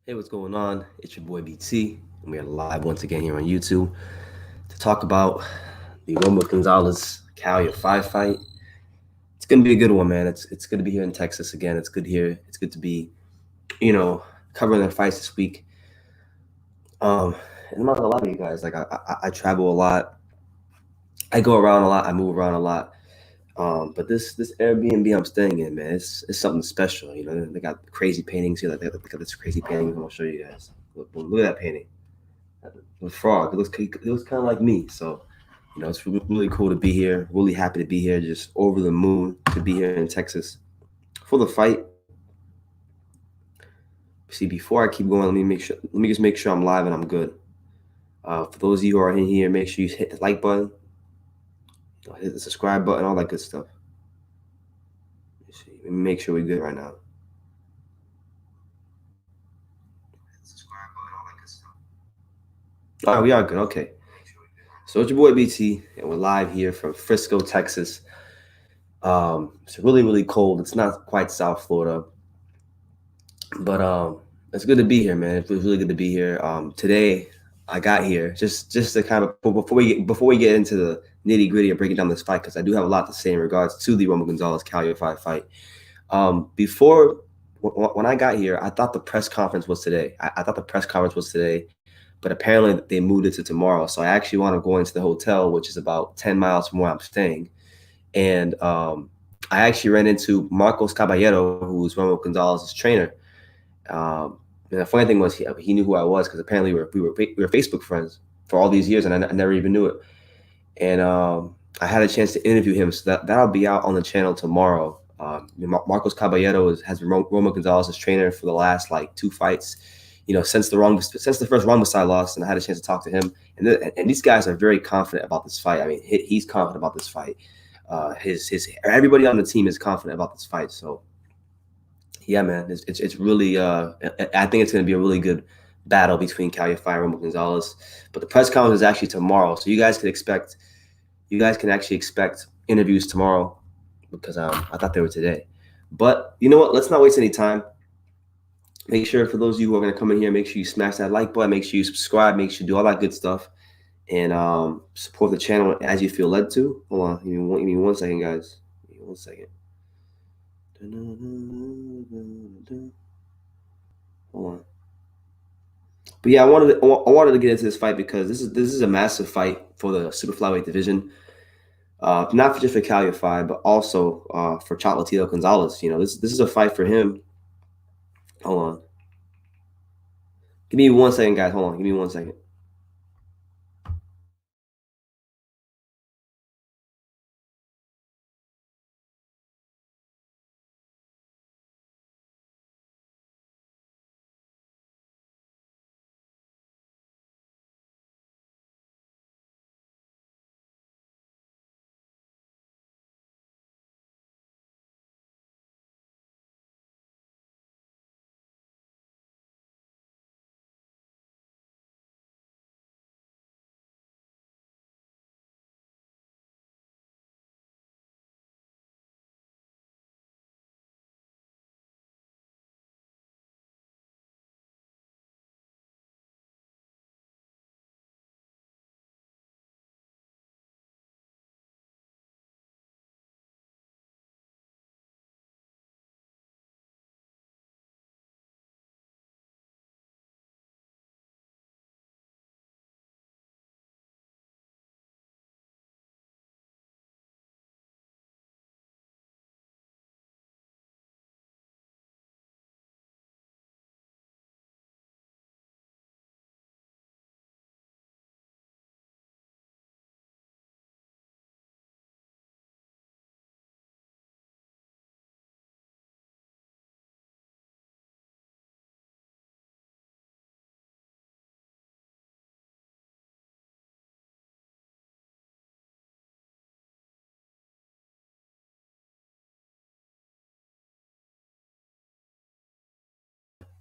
Hey, what's going on? It's your boy BT, and we are live once again here on YouTube to talk about the Roman Gonzalez Kal Yafai fight. It's gonna be a good one, man. It's good to be here in Texas again. It's good here. It's good to be, covering their fights this week. Um, and I'm not gonna lie to you guys. Like I travel a lot. I go around a lot. I move around a lot. But this Airbnb I'm staying in, man, it's something special. You know, they got crazy paintings here. Like they got this crazy painting. I'm gonna show you guys. Look at that painting. The frog. It looks kind of like me. So, it's really cool to be here. Really happy to be here. Just over the moon to be here in Texas for the fight. See, before I keep going, Let me just make sure I'm live and I'm good. For those of you who are in here, make sure you hit the like button, hit the subscribe button, all that good stuff. Let me make sure we're good right now. All right, we are good. Okay. So it's your boy BT, and we're live here from Frisco, Texas. It's really, really cold. It's not quite South Florida, but it's good to be here, man. It feels really good to be here. Today I got here just to kind of before we get into the nitty gritty of breaking down this fight, because I do have a lot to say in regards to the Roman Gonzalez Kal Yafai fight. Before when I got here, I thought the press conference was today. I thought the press conference was today, but apparently they moved it to tomorrow. So I actually want to go into the hotel, which is about 10 miles from where I'm staying, and I actually ran into Marcos Caballero, who was Roman Gonzalez's trainer. And the funny thing was he knew who I was, because apparently we were Facebook friends for all these years, and I never even knew it. And I had a chance to interview him, so that'll be out on the channel tomorrow. Marcos Caballero has been Roman Gonzalez's trainer for the last like two fights. Since the first Rongbasai loss, and I had a chance to talk to him. And these guys are very confident about this fight. I mean, he's confident about this fight. His everybody on the team is confident about this fight. So yeah, man, it's really I think it's going to be a really good battle between Kal Yafai and Roman Gonzalez. But the press conference is actually tomorrow, so you guys can actually expect interviews tomorrow, because I thought they were today. But you know what? Let's not waste any time. Make sure, for those of you who are going to come in here, make sure you smash that like button, make sure you subscribe, make sure you do all that good stuff, and support the channel as you feel led to. Hold on, give me one second, guys. Give me 1 second. Hold on. But yeah, I wanted to get into this fight because this is a massive fight for the Super Flyweight division. Not just for Kal Yafai, but also for Chocolatito Gonzalez. This is a fight for him. Hold on. Give me 1 second, guys. Hold on. Give me 1 second.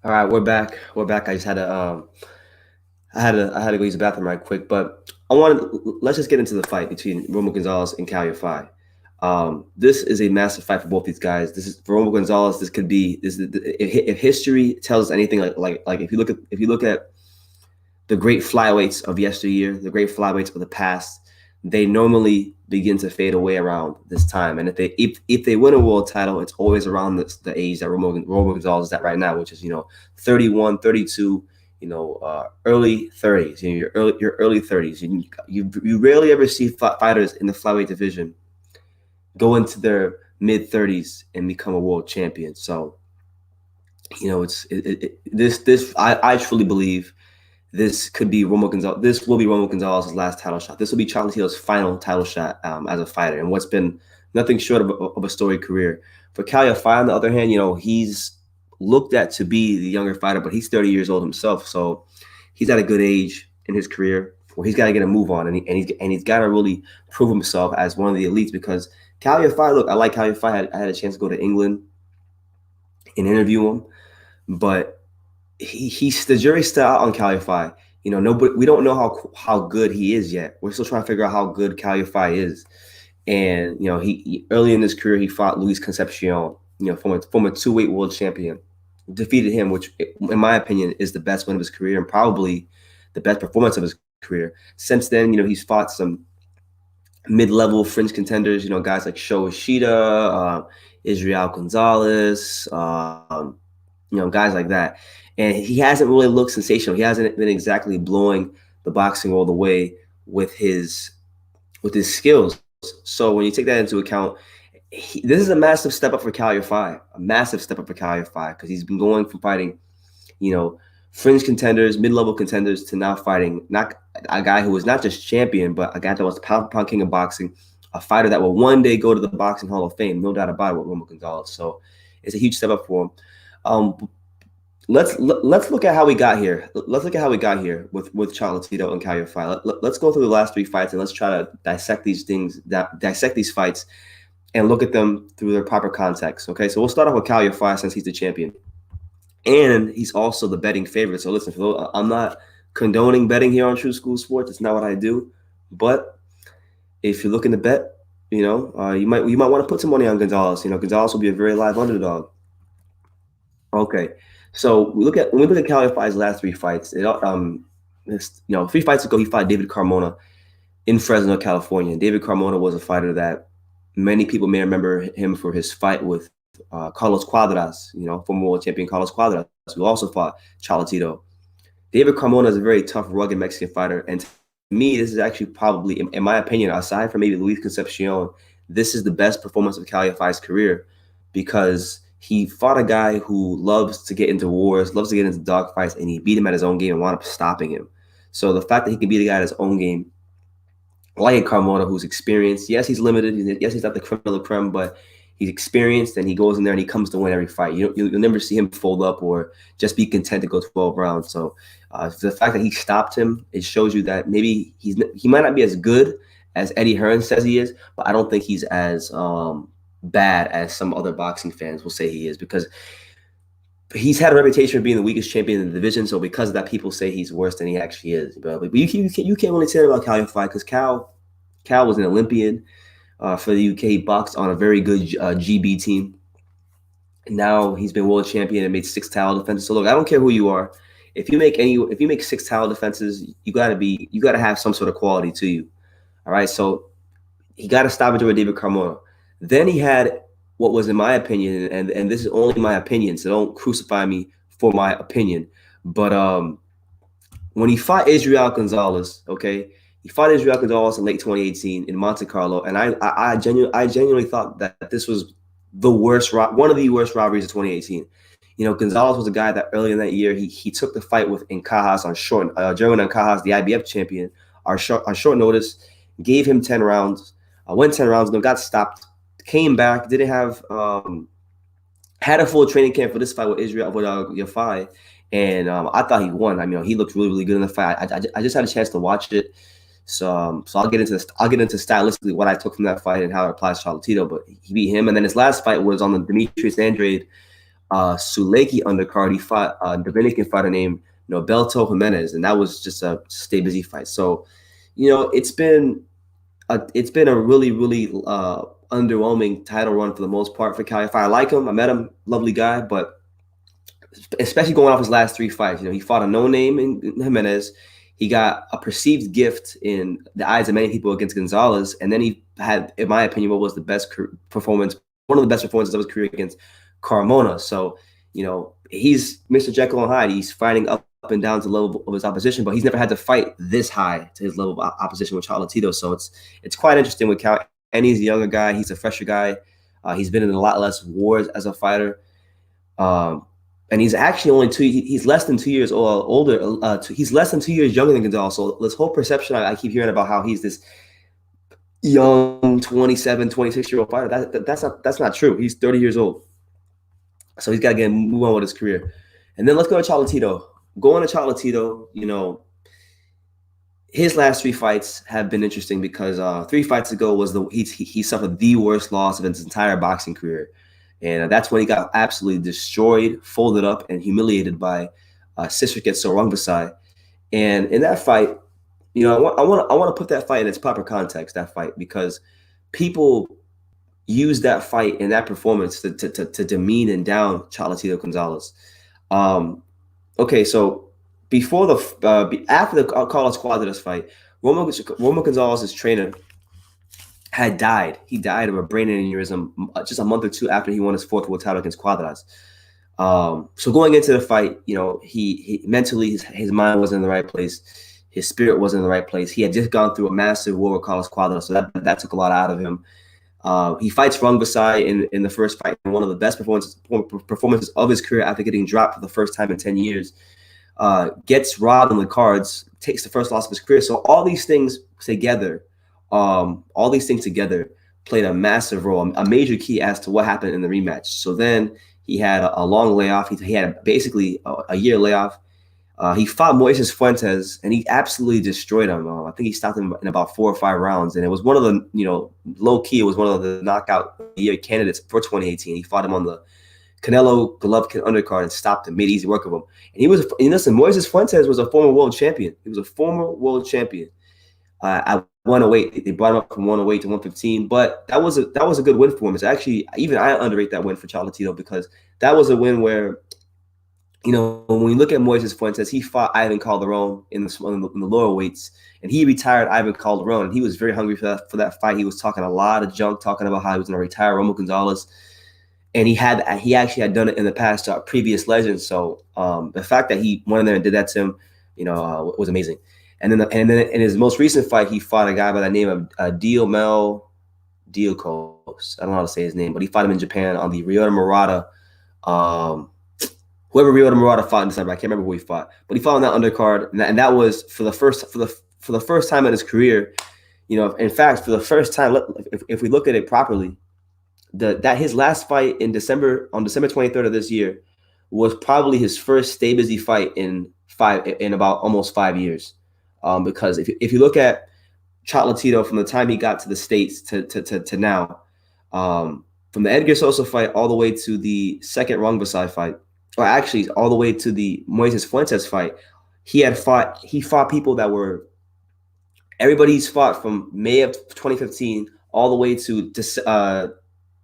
All right, we're back. We're back. I just had to I had to go use the bathroom right quick, but let's just get into the fight between Roman Gonzalez and Kal Yafai. This is a massive fight for both these guys. This is for Roman Gonzalez. This could be if history tells us anything, like if you look at the great flyweights of yesteryear, the great flyweights of the past, they normally begin to fade away around this time. And if they win a world title, it's always around the age that Roman Gonzalez is at right now, which is 31, 32, early 30s, your early 30s. You rarely ever see fighters in the flyweight division go into their mid 30s and become a world champion. So, I truly believe this could be Roman Gonzalez. This will be Roman Gonzalez's last title shot. This will be Chocolatito's final title shot as a fighter, and what's been nothing short of a storied career. For Kal Yafai, on the other hand, he's looked at to be the younger fighter, but he's 30 years old himself, so he's at a good age in his career where he's got to get a move on, and he's got to really prove himself as one of the elites. Because Kal Yafai, look, I like Kal Yafai. I had a chance to go to England and interview him, but he's the jury's still out on Kal Yafai. Nobody, we don't know how good he is yet. We're still trying to figure out how good Kal Yafai is. And he early in his career he fought Luis Concepcion, from a two-weight world champion, defeated him, which in my opinion is the best win of his career and probably the best performance of his career. Since then, he's fought some mid-level fringe contenders, guys like Sho Ishida, Israel Gonzalez, guys like that. And he hasn't really looked sensational. He hasn't been exactly blowing the boxing all the way with his skills. So when you take that into account, this is a massive step up for Kal Yafai, because he's been going from fighting, fringe contenders, mid-level contenders, to now fighting not a guy who was not just champion, but a guy that was the pound king of boxing, a fighter that will one day go to the Boxing Hall of Fame, no doubt about it, with Roman Gonzalez. So it's a huge step up for him. Let's look at how we got here. Let's look at how we got here with Chocolatito and Kal Yafai. Let's go through the last three fights and let's try to dissect these fights and look at them through their proper context. Okay, so we'll start off with Kal Yafai since he's the champion, and he's also the betting favorite. So listen, I'm not condoning betting here on True School Sports. It's not what I do. But if you're looking to bet, you might want to put some money on Gonzalez. Gonzalez will be a very live underdog. Okay. So when we look at Kal Yafai's last three fights, 3 fights ago he fought David Carmona in Fresno, California. And David Carmona was a fighter that many people may remember him for his fight with Carlos Cuadras, former world champion Carlos Cuadras, who also fought Chocolatito. David Carmona is a very tough, rugged Mexican fighter, and to me, this is actually probably, in my opinion, aside from maybe Luis Concepcion, this is the best performance of Kal Yafai's career, because he fought a guy who loves to get into wars, loves to get into dogfights, and he beat him at his own game and wound up stopping him. So the fact that he can beat a guy at his own game, like Carmona, who's experienced, yes, he's limited, yes, he's not the creme de la creme, but he's experienced, and he goes in there and he comes to win every fight. You'll never see him fold up or just be content to go 12 rounds. So the fact that he stopped him, it shows you that maybe he might not be as good as Eddie Hearn says he is, but I don't think he's as bad as some other boxing fans will say he is, because he's had a reputation of being the weakest champion in the division. So because of that, people say he's worse than he actually is. But you can't really say that about Kal Yafai, because Kal was an Olympian for the UK. He boxed on a very good GB team. And now he's been world champion and made 6 title defenses. So look, I don't care who you are. If you make 6 title defenses, you gotta have some sort of quality to you. All right. So he got a stoppage over David Carmona. Then he had what was, in my opinion, and this is only my opinion, so don't crucify me for my opinion, but when he fought Israel Gonzalez, okay, he fought Israel Gonzalez in late 2018 in Monte Carlo, and I genuinely thought that this was one of the worst robberies of 2018. Gonzalez was a guy that early in that year he took the fight with Encajas on short, German Encajas, the IBF champion, on short notice, gave him 10 rounds, went 10 rounds, got stopped. Came back, didn't have had a full training camp for this fight with Yafai, and I thought he won. I mean, he looked really, really good in the fight. I just had a chance to watch it, so I'll get into stylistically what I took from that fight and how it applies to Chocolatito. But he beat him, and then his last fight was on the Demetrius Andrade Suleki undercard. He fought a Dominican fighter named Nobelto Jimenez, and that was just a stay busy fight. So, it's been a really, really underwhelming title run for the most part for Kal Yafai. I like him. I met him, lovely guy, but especially going off his last 3 fights, he fought a no-name in Jimenez. He got a perceived gift in the eyes of many people against Gonzalez, and then he had, in my opinion, what was the best performance, one of the best performances of his career against Carmona. So, he's Mr. Jekyll and Hyde. He's fighting up and down to the level of his opposition, but he's never had to fight this high to his level of opposition with Chocolatito. So it's quite interesting with Cal. And he's a younger guy. He's a fresher guy. He's been in a lot less wars as a fighter. And he's actually only he's less than 2 years older. He's less than 2 years younger than Gonzalez. So this whole perception I keep hearing about how he's this young 27, 26-year-old fighter, that's not true. He's 30 years old. So he's got to move on with his career. And then let's go to Chocolatito. Going to Chocolatito, his last 3 fights have been interesting because 3 fights ago was he suffered the worst loss of his entire boxing career. And that's when he got absolutely destroyed, folded up, and humiliated by Stylistic Rungvisai. And in that fight, I want to put that fight in its proper context, that fight, because people use that fight and that performance to demean and down Chocolatito Gonzalez. Okay, so after the Carlos Cuadras fight, Roman Gonzalez's trainer had died. He died of a brain aneurysm just a month or 2 after he won his 4th world title against Cuadras. So going into the fight, he mentally his mind wasn't in the right place. His spirit wasn't in the right place. He had just gone through a massive war with Carlos Cuadras, so that took a lot out of him. He fights Rungvisai in the first fight, one of the best performances of his career after getting dropped for the first time in 10 years. Gets robbed on the cards, takes the first loss of his career. So all these things together played a massive role, a major key as to what happened in the rematch. So then he had a long layoff. He had basically a year layoff. He fought Moises Fuentes, and he absolutely destroyed him. I think he stopped him in about 4 or 5 rounds, and it was one of the, low key, it was one of the knockout year candidates for 2018. He fought him on the Canelo Golovkin undercard and stopped him, made easy work of him. And listen, Moises Fuentes was a former world champion. He was a former world champion at 108. They brought him up from 108 to 115, but that was a good win for him. It's actually, even I underrate that win for Chocolatito, because that was a win where, when we look at Moises Fuentes, he fought Ivan Calderon in the lower weights, and he retired Ivan Calderon, and he was very hungry for that fight. He was talking a lot of junk, talking about how he was going to retire Roman Gonzalez, and he actually had done it in the past to previous legends. So the fact that he went in there and did that to him, was amazing. And then in his most recent fight, he fought a guy by the name of Diomel Diokos. I don't know how to say his name, but he fought him in Japan on the Ryota Murata. Whoever Ryota Murata fought in December, I can't remember who he fought, but he fought on that undercard, and that was for the first time in his career. In fact, for the first time, if we look at it properly, that his last fight on December 23rd of this year was probably his first stay busy fight in about almost 5 years. Because if you look at Chocolatito from the time he got to the States to now, from the Edgar Sosa fight all the way to the second Rungvisai fight, or actually all the way to the Moises Fuentes fight, he fought people that were, everybody's fought from May of 2015 all the way to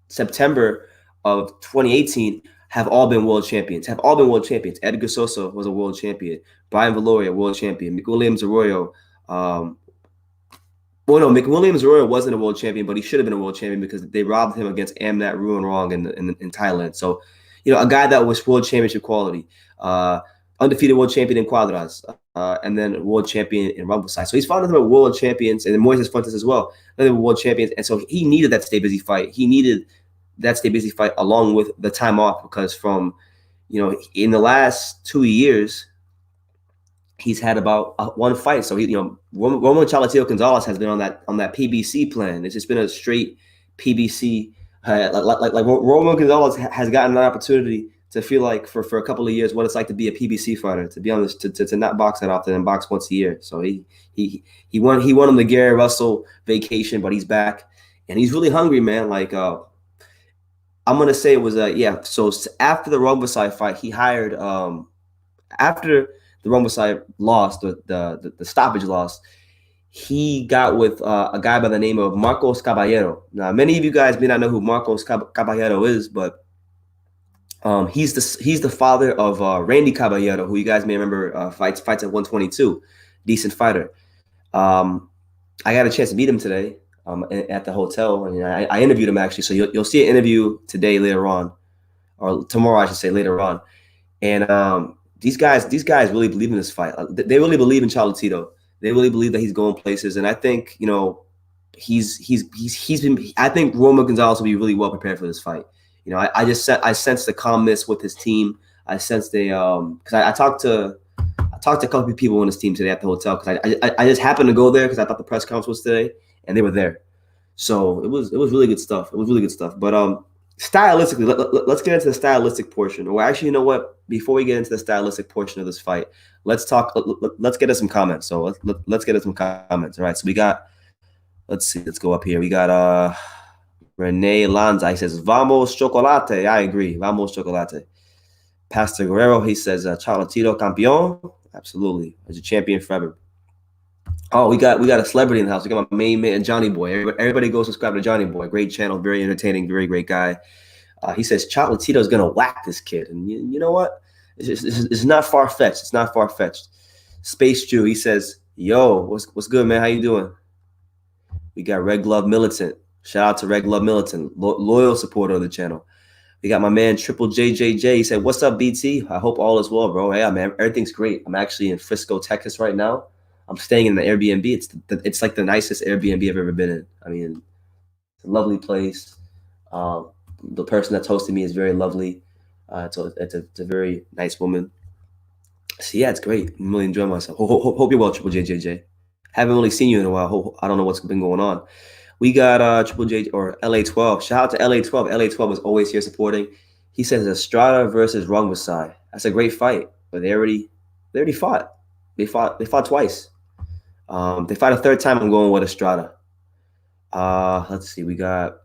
September of 2018 have all been world champions. Edgar Sosa was a world champion. Brian Valoria, world champion. Mick Williams Arroyo. Mick Williams Arroyo wasn't a world champion, but he should have been a world champion because they robbed him against Amnat Ruanrong in Thailand. So, a guy that was world championship quality. Undefeated world champion in Cuadras. And then world champion in Rungvisai. So he's fought them world champions, and then Moises Fuentes as well. They were world champions. And so he needed that stay busy fight. He needed that stay busy fight along with the time off, because from, in the last 2 years, he's had about 1 fight. So Roman Chocolatito Gonzalez has been on that PBC plan. It's just been a straight PBC. Like Roman Gonzalez has gotten an opportunity to feel like for a couple of years what it's like to be a PBC fighter, to be honest, to not box that often and box once a year. So he won on the Gary Russell vacation, but he's back and he's really hungry, man. Like I'm gonna say it was So after the Rungvisai fight, he hired after the Rungvisai loss, the stoppage loss, he got with a guy by the name of Marcos Caballero. Now, many of you guys may not know who Marcos Caballero is, but he's the father of Randy Caballero, who you guys may remember fights at 122, decent fighter. I got a chance to meet him today at the hotel, and I interviewed him actually. So you'll see an interview today later on, or tomorrow I should say later on. And these guys really believe in this fight. They really believe in Chocolatito. They really believe that he's going places, and I think he's been. I think Roman Gonzalez will be really well prepared for this fight. I sensed the calmness with his team. I sensed because I talked to a couple of people on his team today at the hotel because I just happened to go there because I thought the press conference was today, and they were there. So it was really good stuff. It was really good stuff. But stylistically, let's get into the stylistic portion. Or actually, you know what? Before we get into the stylistic portion of this fight, let's get us some comments. So let's get us some comments. All right. So we got. Let's see. Let's go up here. We got Renee Lanza. He says, "Vamos chocolate." I agree. Vamos chocolate. Pastor Guerrero. He says, "Chocolatito campeón." Absolutely, as a champion forever. Oh, we got a celebrity in the house. We got my main man, Johnny Boy. Everybody go subscribe to Johnny Boy. Great channel, very entertaining, very great guy. He says Chocolatito is gonna whack this kid, and you know what? It's not far fetched. It's not far fetched. Space Jew. He says, "Yo, what's good, man? How you doing?" We got Red Glove Militant. Shout out to Red Glove Militant, loyal supporter of the channel. We got my man Triple JJJ. He said, "What's up, BT? I hope all is well, bro." Yeah, man, everything's great. I'm actually in Frisco, Texas right now. I'm staying in the Airbnb. It's like the nicest Airbnb I've ever been in. I mean, it's a lovely place. The person that's hosting me is very lovely. It's a very nice woman. So yeah, it's great. I'm really enjoying myself. Hope you're well, Triple JJJ. Haven't really seen you in a while. I don't know what's been going on. We got Triple J or LA12. Shout out to LA12. LA12 is always here supporting. He says Estrada versus Rungvisai. That's a great fight, but they already fought. They fought twice. They fight a third time. I'm going with Estrada. Let's see. We got.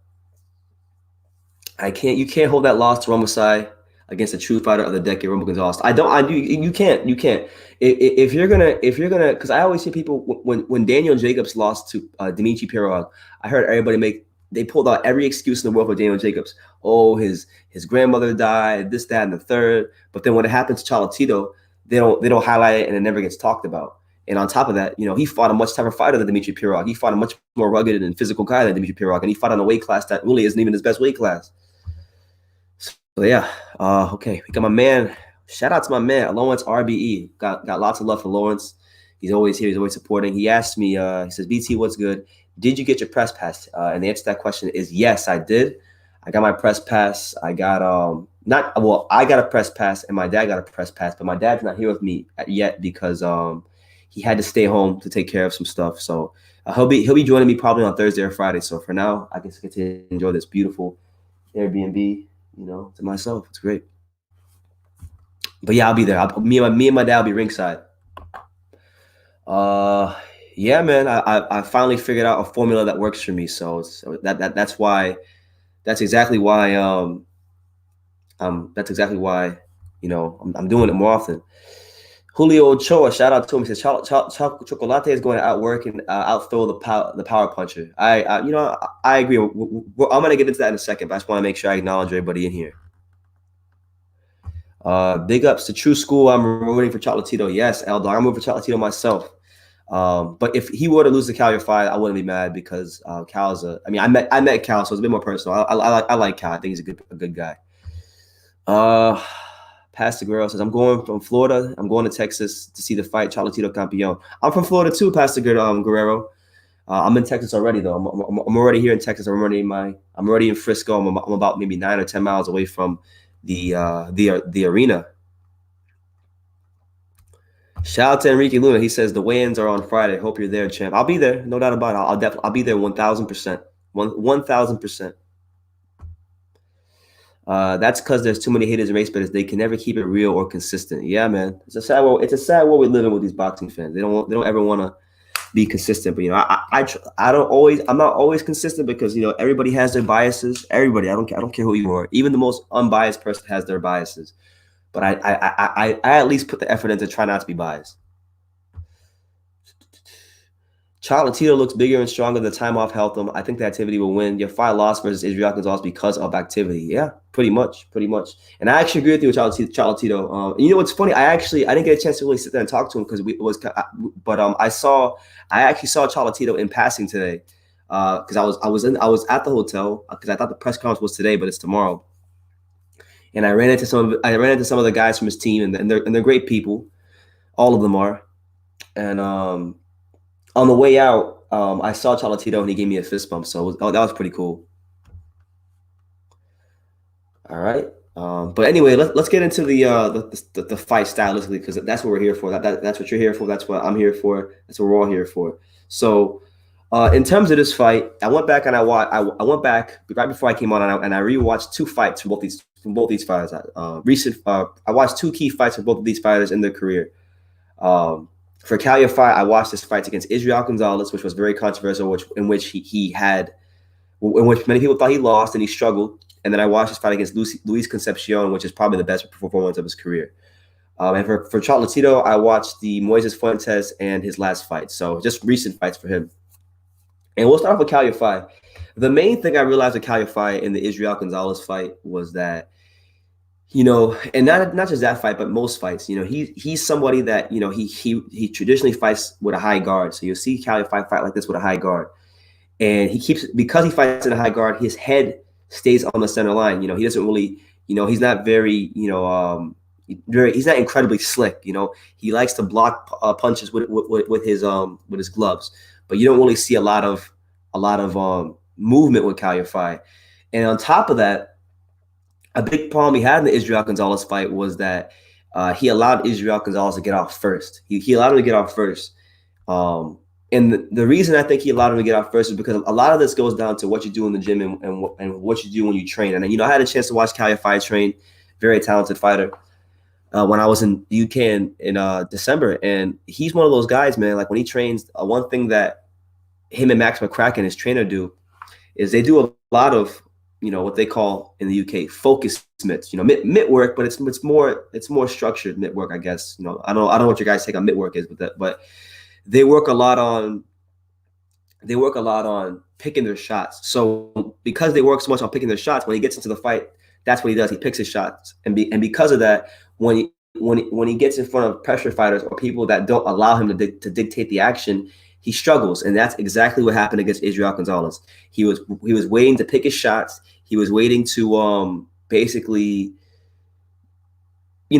You can't hold that loss to Rungvisai against the true fighter of the decade, Roman Gonzalez. You can't. If you're gonna, because I always see people when Daniel Jacobs lost to Dimitri Pirog, I heard everybody they pulled out every excuse in the world for Daniel Jacobs. Oh, his grandmother died, this, that, and the third. But then when it happens to Chocolatito, they don't highlight it and it never gets talked about. And on top of that, he fought a much tougher fighter than Dimitri Pirog. He fought a much more rugged and physical guy than Dimitri Pirog, and he fought on a weight class that really isn't even his best weight class. So yeah, okay, we got my man. Shout out to my man, Lawrence RBE. Got lots of love for Lawrence. He's always here. He's always supporting. He asked me. He says, "BT, what's good? Did you get your press pass?" And the answer to that question is yes, I did. I got my press pass. I got I got a press pass, and my dad got a press pass. But my dad's not here with me yet because he had to stay home to take care of some stuff. So he'll be joining me probably on Thursday or Friday. So for now, I get to enjoy this beautiful Airbnb. To myself. It's great. But yeah, I'll be there. Me and my dad will be ringside. Yeah, man. I finally figured out a formula that works for me. So that's why. That's exactly why. That's exactly why. I'm doing it more often. Julio Ochoa, shout out to him. He says Chocolate is going to outwork and outthrow the power puncher. I agree. I'm gonna get into that in a second, but I just want to make sure I acknowledge everybody in here. Big ups to True School. I'm rooting for Chocolatito. Yes, Eldar. I'm rooting for Chocolatito myself. But if he were to lose the Kal Yafai, I wouldn't be mad because Cal's I met Cal, so it's a bit more personal. I like Cal. I think he's a good guy. Pastor Guerrero says, "I'm going from Florida. I'm going to Texas to see the fight, Chocolatito Campeón." I'm from Florida too, Pastor Guerrero. I'm in Texas already though. I'm already here in Texas. I'm already in Frisco. I'm about maybe 9 or 10 miles away from the arena. Shout out to Enrique Luna. He says the weigh-ins are on Friday. Hope you're there, champ. I'll be there, no doubt about it. I'll be there 1,000%. 1,000%. That's because there's too many haters and race bettors. They can never keep it real or consistent. Yeah, man. It's a sad world. It's a sad world we live in with these boxing fans. They don't ever want to be consistent. But I'm not always consistent because everybody has their biases. Everybody. I don't care who you are. Even the most unbiased person has their biases. But I at least put the effort in to try not to be biased. Chocolatito looks bigger and stronger. The time off helped him. I think the activity will win. Yafai lost versus Israel Gonzalez because of activity. Yeah, pretty much. And I actually agree with you with Chocolatito. You know what's funny? I didn't get a chance to really sit there and talk to him because I actually saw Chocolatito in passing today because I was at the hotel because I thought the press conference was today, but it's tomorrow. And I ran into some of the guys from his team, and they're great people. All of them are. And on the way out, I saw Chocolatito and he gave me a fist bump. So that was pretty cool. All right. But anyway, let's get into the fight stylistically because that's what we're here for. That's what you're here for. That's what I'm here for. That's what we're all here for. So, in terms of this fight, I went back and I went back right before I came on and I rewatched two fights from both these fighters. I watched two key fights from both of these fighters in their career. For Kal Yafai, I watched his fights against Israel Gonzalez, which was very controversial, in which many people thought he lost and he struggled. And then I watched his fight against Luis Concepcion, which is probably the best performance of his career. And for Chocolatito, I watched the Moises Fuentes and his last fight. So just recent fights for him. And we'll start off with Kal Yafai. The main thing I realized with Kal Yafai in the Israel Gonzalez fight was that, and not just that fight, but most fights, he's somebody that, he traditionally fights with a high guard. So you'll see Kal Yafai fight like this with a high guard. And because he fights in a high guard, his head stays on the center line. He doesn't really, he's not very, he's not incredibly slick. He likes to block punches with his gloves, but you don't really see a lot of movement with Kal Yafai. And on top of that, a big problem he had in the Israel Gonzalez fight was that he allowed Israel Gonzalez to get off first. He allowed him to get off first. And the reason I think he allowed him to get off first is because a lot of this goes down to what you do in the gym and what you do when you train. And, I had a chance to watch Kal Yafai train, very talented fighter, when I was in the UK in December. And he's one of those guys, man, like when he trains, one thing that him and Max McCracken, his trainer, do is they do a lot of, what they call in the UK focus mitts, mitt work, but it's more structured mitt work, I guess. I don't know what your guys take on mitt work is with that, but they work a lot on picking their shots. So because they work so much on picking their shots, when he gets into the fight, that's what he does. He picks his shots, and because of that, when he gets in front of pressure fighters or people that don't allow him to dictate the action, he struggles. And that's exactly what happened against Israel Gonzalez. He was waiting to pick his shots. He was waiting to basically,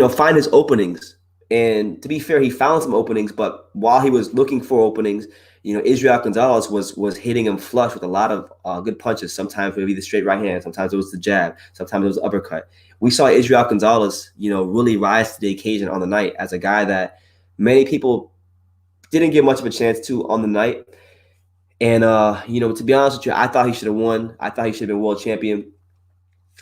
find his openings. And to be fair, he found some openings, but while he was looking for openings, Israel Gonzalez was hitting him flush with a lot of good punches. Sometimes it would be the straight right hand. Sometimes it was the jab. Sometimes it was the uppercut. We saw Israel Gonzalez, really rise to the occasion on the night as a guy that many people didn't give much of a chance to on the night. And, to be honest with you, I thought he should have won. I thought he should have been world champion.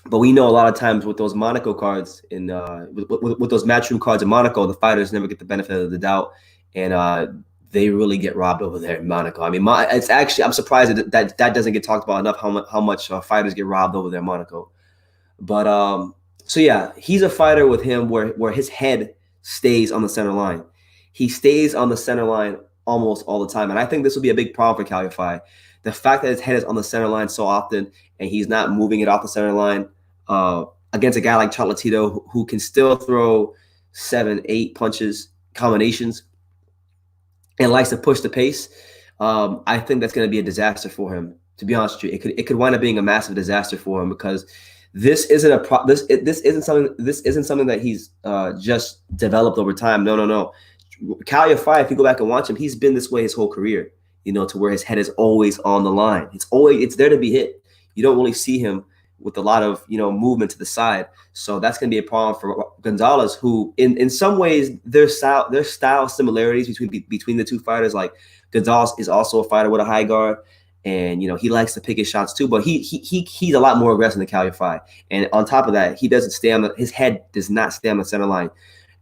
But we know a lot of times with those Monaco cards and with those matchroom cards in Monaco, the fighters never get the benefit of the doubt, and they really get robbed over there in Monaco. I mean, it's actually, I'm surprised that doesn't get talked about enough. How much fighters get robbed over there in Monaco. But so yeah, he's a fighter with him where his head stays on the center line. He stays on the center line almost all the time, and I think this will be a big problem for Kal Yafai. The fact that his head is on the center line so often and he's not moving it off the center line against a guy like Chocolatito who can still throw 7, 8 punches, combinations, and likes to push the pace, I think that's going to be a disaster for him. To be honest with you, it could wind up being a massive disaster for him because this isn't something that he's just developed over time. No. Kal Yafai, if you go back and watch him, he's been this way his whole career. To where his head is always on the line. It's there to be hit. You don't really see him with a lot of, movement to the side. So that's going to be a problem for Gonzalez, who in some ways there's style similarities between the two fighters. Like Gonzalez is also a fighter with a high guard, and he likes to pick his shots too, but he's a lot more aggressive than Kal Yafai. And on top of that, his head does not stay on the center line.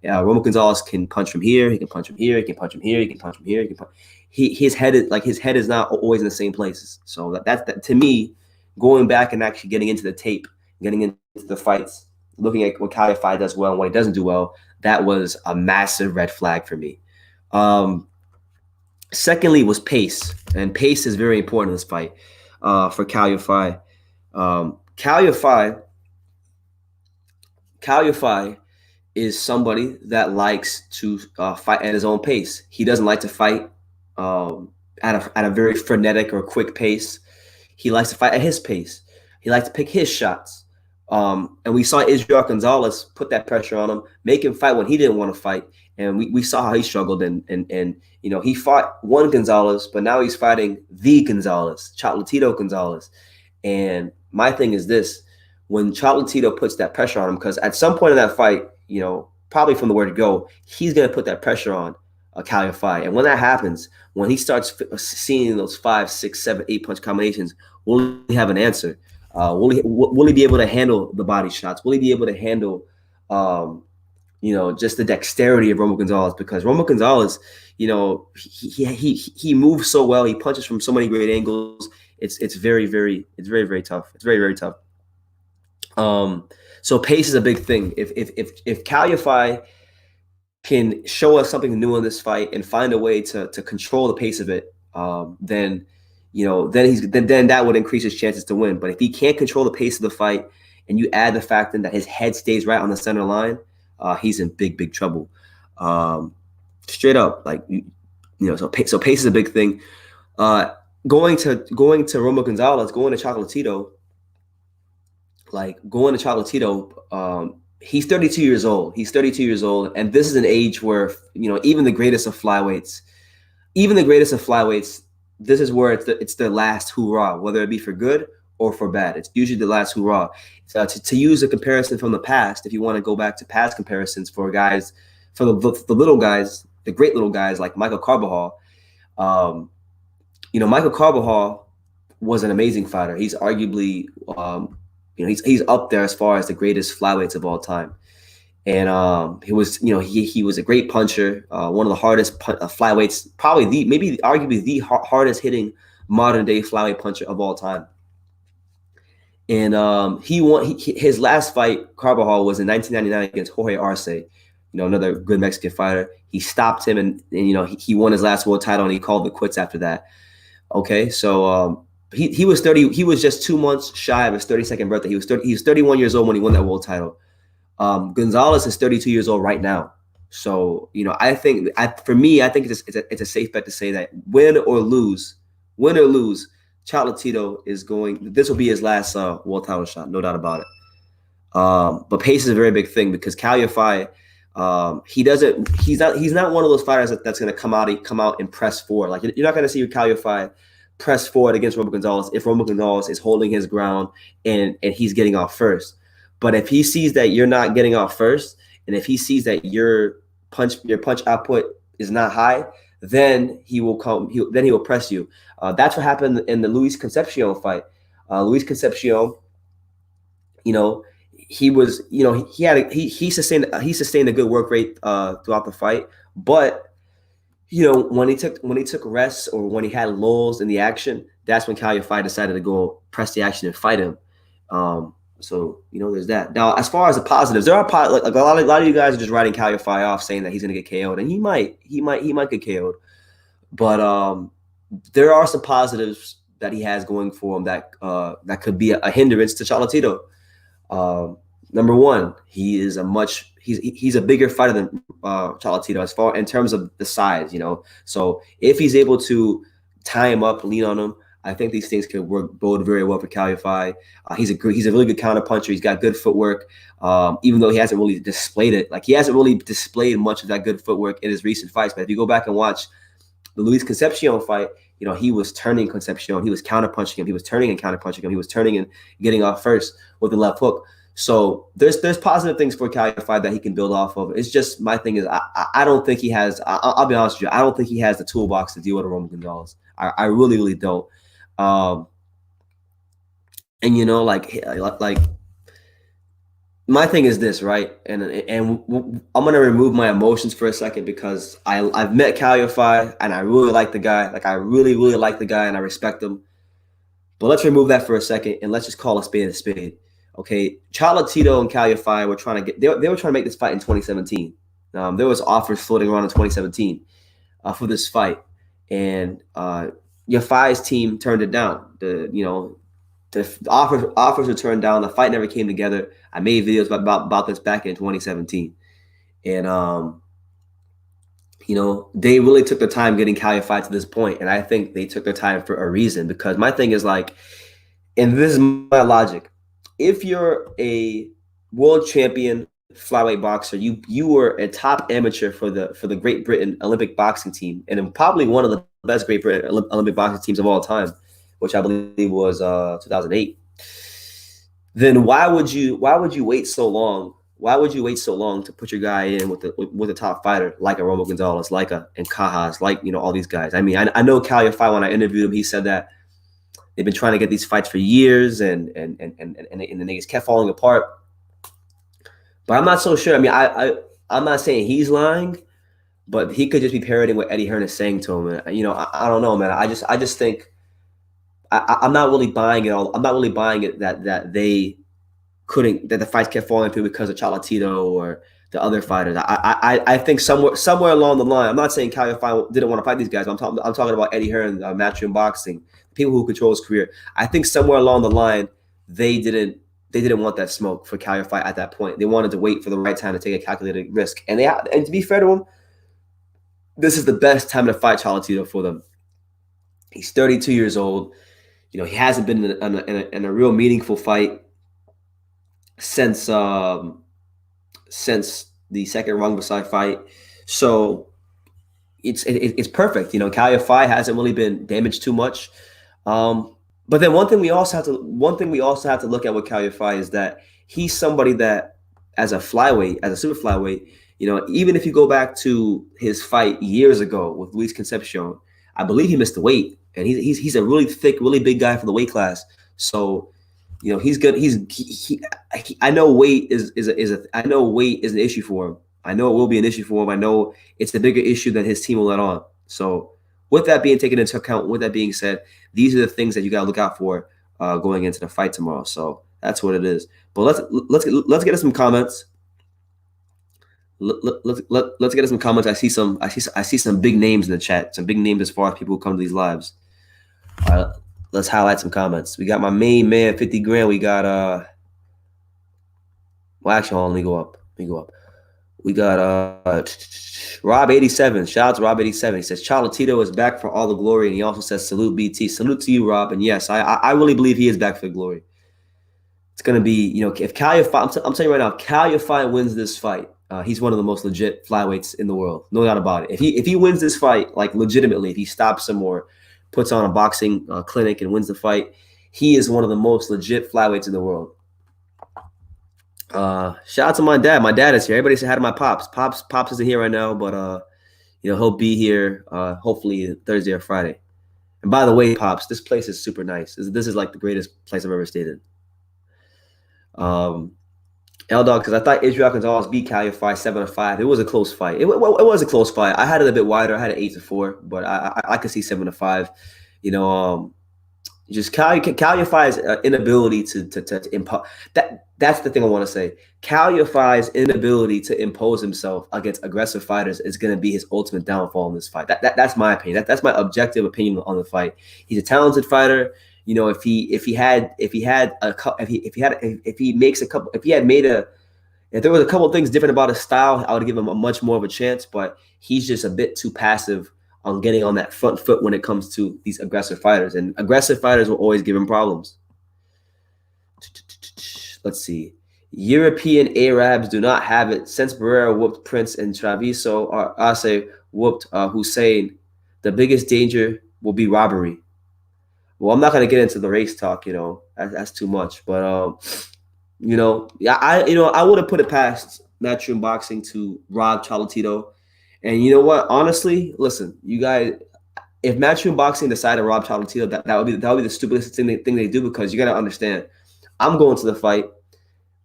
Roman Gonzalez can punch from here, he can punch from here, he can punch from here, he can punch from here, he can punch. His head is not always in the same places. So that to me, going back and actually getting into the tape, getting into the fights, looking at what Kal Yafai does well and what he doesn't do well, that was a massive red flag for me. Secondly was pace, and pace is very important in this fight for Kal Yafai. Kal Yafai, Kal Yafai is somebody that likes to fight at his own pace. He doesn't like to fight at a very frenetic or quick pace. He likes to fight at his pace. He likes to pick his shots. And we saw Israel Gonzalez put that pressure on him, make him fight when he didn't want to fight. And we saw how he struggled. And you know, he fought one Gonzalez, but now he's fighting the Gonzalez, Chocolatito Gonzalez. And my thing is this: when Chocolatito puts that pressure on him, because at some point in that fight, you know, probably from the word go, he's going to put that pressure on Kal Yafai. And when that happens, when he starts seeing those 5, 6, 7, 8 punch combinations, will he have an answer? Will he be able to handle the body shots? Will he be able to handle, you know, just the dexterity of Roman Gonzalez? Because Roman Gonzalez, you know, he moves so well. He punches from so many great angles. It's very tough. It's very tough. So pace is a big thing. If Kal Yafai can show us something new in this fight and find a way to control the pace of it, then you know, then that would increase his chances to win. But if he can't control the pace of the fight, and you add the fact that his head stays right on the center line, he's in big trouble. Straight up, like you know, so pace is a big thing. Going to Roman Gonzalez, going to Chocolatito, he's 32 years old. He's 32 years old, and this is an age where, you know, even the greatest of flyweights, this is where it's the last hoorah, whether it be for good or for bad. It's usually the last hoorah. To use a comparison from the past, if you want to go back to past comparisons for guys, for the little guys, the great little guys like Michael Carbajal, you know, Michael Carbajal was an amazing fighter. He's arguably, you know, he's up there as far as the greatest flyweights of all time. And he was, you know, he was a great puncher, one of the hardest flyweights, arguably the hardest hitting modern day flyweight puncher of all time. And his last fight, Carbajal, was in 1999 against Jorge Arce, you know, another good Mexican fighter. He stopped him, and you know, he won his last world title, and he called it quits after that. Okay, so he was 30. He was just 2 months shy of his 32nd birthday. He was 31 years old when he won that world title. Gonzalez is 32 years old right now. So, you know, I think it's a safe bet to say that win or lose, Chocolatito this will be his last world title shot, no doubt about it. But pace is a very big thing, because Kal Yafai, he's not one of those fighters that's going to come out and press forward. Like, you're not going to see Kal Yafai press forward against Roman Gonzalez if Roman Gonzalez is holding his ground and he's getting off first. But if he sees that you're not getting off first, and if he sees that your punch output is not high, then he will press you. That's what happened in the Luis Concepcion fight. Luis Concepcion, you know, he sustained a good work rate throughout the fight, but you know, when he took rests or when he had lulls in the action, that's when Kal Yafai decided to go press the action and fight him. So, you know, there's that. Now, as far as the positives, there are like a lot of you guys are just writing Kal Yafai off, saying that he's going to get KO'd, and he might get KO'd. But there are some positives that he has going for him that could be a hindrance to Chocolatito. Number one, he's a bigger fighter than Chocolatito as far in terms of the size, you know. So if he's able to tie him up, lean on him, I think these things could bode very well for Kal Yafai. He's a really good counter puncher. He's got good footwork, even though he hasn't really displayed it. Like, he hasn't really displayed much of that good footwork in his recent fights. But if you go back and watch the Luis Concepcion fight, you know, he was turning Concepcion. He was counter punching him. He was turning and counter punching him. He was turning and getting off first with the left hook. So there's positive things for Kal Yafai that he can build off of. It's just, my thing is, I don't think he has. I'll be honest with you. I don't think he has the toolbox to deal with a Roman Gonzalez. I really don't. And you know, like my thing is this, right? And I'm gonna remove my emotions for a second, because I've met Kal Yafai and I really like the guy. Like, I really like the guy and I respect him. But let's remove that for a second and let's just call a spade a spade. Okay, Chocolatito and Kal Yafai were trying to they were trying to make this fight in 2017. There was offers floating around in 2017 for this fight. and Yafai's team turned it down. The offers were turned down. The fight never came together. I made videos about this back in 2017, and they really took their time getting Kal Yafai to this point, and I think they took their time for a reason. Because my thing is like, and this is my logic: if you're a world champion flyweight boxer, you were a top amateur for the Great Britain Olympic boxing team, and probably one of the best Great Britain Olympic boxing teams of all time, which I believe was 2008. Then why would you wait so long? Why would you wait so long to put your guy in with a top fighter like a Roman Gonzalez, like a and Cajas, like all these guys? I mean, I know Kal Yafai, when I interviewed him, he said that they've been trying to get these fights for years, and the niggas kept falling apart. But I'm not so sure. I mean, I'm not saying he's lying, but he could just be parroting what Eddie Hearn is saying to him. And, I don't know, man. I just think I'm not really buying it. I'm not really buying it that they couldn't, that the fights kept falling through because of Chocolatito or the other fighters. I think somewhere along the line, I'm not saying Kal Yafai didn't want to fight these guys. I'm talking about Eddie Hearn, Matchroom Boxing, people who control his career. I think somewhere along the line they didn't want that smoke for Kal Yafai at that point. They wanted to wait for the right time to take a calculated risk. And to be fair to him, this is the best time to fight Chocolatito for them. He's 32 years old. He hasn't been in a real meaningful fight since the second Roman Gonzalez fight. So it's perfect. Kal Yafai hasn't really been damaged too much. But then one thing we also have to look at with Kal Yafai is that he's somebody that, as a flyweight, as a super flyweight, even if you go back to his fight years ago with Luis Concepcion, I believe he missed the weight, and he's a really thick, really big guy for the weight class. So, he's good. I know weight is an issue for him. I know it will be an issue for him. I know it's a bigger issue that his team will let on. So, with that being taken into account, with that being said, these are the things that you got to look out for going into the fight tomorrow. So that's what it is. But let's get to some comments. Let's get to some comments. I see some big names in the chat. Some big names as far as people who come to these lives. All right, let's highlight some comments. We got my main man, 50 grand. We got well, actually, let me go up. We got Rob87. Shout out to Rob87. He says Chocolatito is back for all the glory, and he also says salute BT. Salute to you, Rob. And yes, I really believe he is back for glory. It's gonna be, if Kal Yafai, I'm telling you right now, Kal Yafai wins this fight, he's one of the most legit flyweights in the world, no doubt about it. If he wins this fight, like legitimately, if he stops him or puts on a boxing clinic and wins the fight, he is one of the most legit flyweights in the world. Shout out to my dad. My dad is here. Everybody say hi to my pops. Pops isn't here right now, but he'll be here hopefully Thursday or Friday. And by the way, Pops, this place is super nice. This is like the greatest place I've ever stayed in. L-Dog, because I thought Israel Gonzalez beat Kal Yafai 7-5. It was a close fight. It was a close fight. I had it a bit wider. I had it 8-4, but I could see 7-5. Just Kal Yafai's inability to impose that's the thing I want to say. Kal Yafai's inability to impose himself against aggressive fighters is going to be his ultimate downfall in this fight. That's my opinion. That's my objective opinion on the fight. He's a talented fighter. If there was a couple of things different about his style, I would give him a much more of a chance. But he's just a bit too passive on getting on that front foot when it comes to these aggressive fighters, and aggressive fighters will always give him problems. Let's see. European Arabs do not have it. Since Barrera whooped Prince and Traviso, or Ase whooped Hussein, the biggest danger will be robbery. Well, I'm not going to get into the race talk, that's too much. But, I would have put it past Matchroom Boxing to rob Chocolatito. And you know what? Honestly, listen, you guys, if Matchroom Boxing decided to rob Chocolatito, that would be the stupidest thing they do, because you got to understand, I'm going to the fight,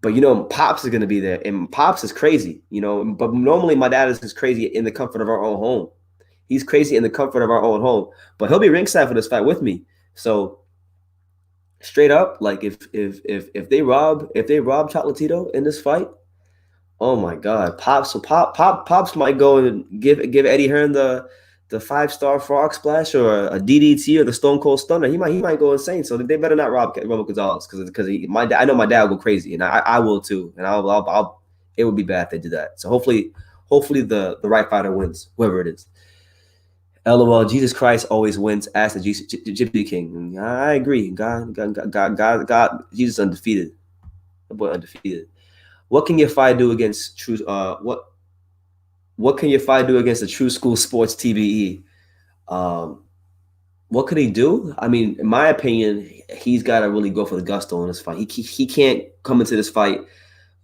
but Pops is going to be there, and Pops is crazy, But normally my dad is crazy in the comfort of our own home. He's crazy in the comfort of our own home, but he'll be ringside for this fight with me. So straight up, like if they rob Chocolatito in this fight, oh my God, Pops might go and give Eddie Hearn the the 5-star frog splash or a DDT or the Stone Cold Stunner, he might go insane. So they better not rob Roman Gonzalez because I know my dad will go crazy, and I will too. And I'll it would be bad if they do that. So hopefully the right fighter wins, whoever it is. LOL, Jesus Christ always wins. Ask the Gypsy King. And I agree. God, Jesus undefeated. The boy undefeated. What can Yafai do against true? What can Yafai do against the True School Sports TBE? What could he do? I mean, in my opinion, he's got to really go for the gusto in this fight. He can't come into this fight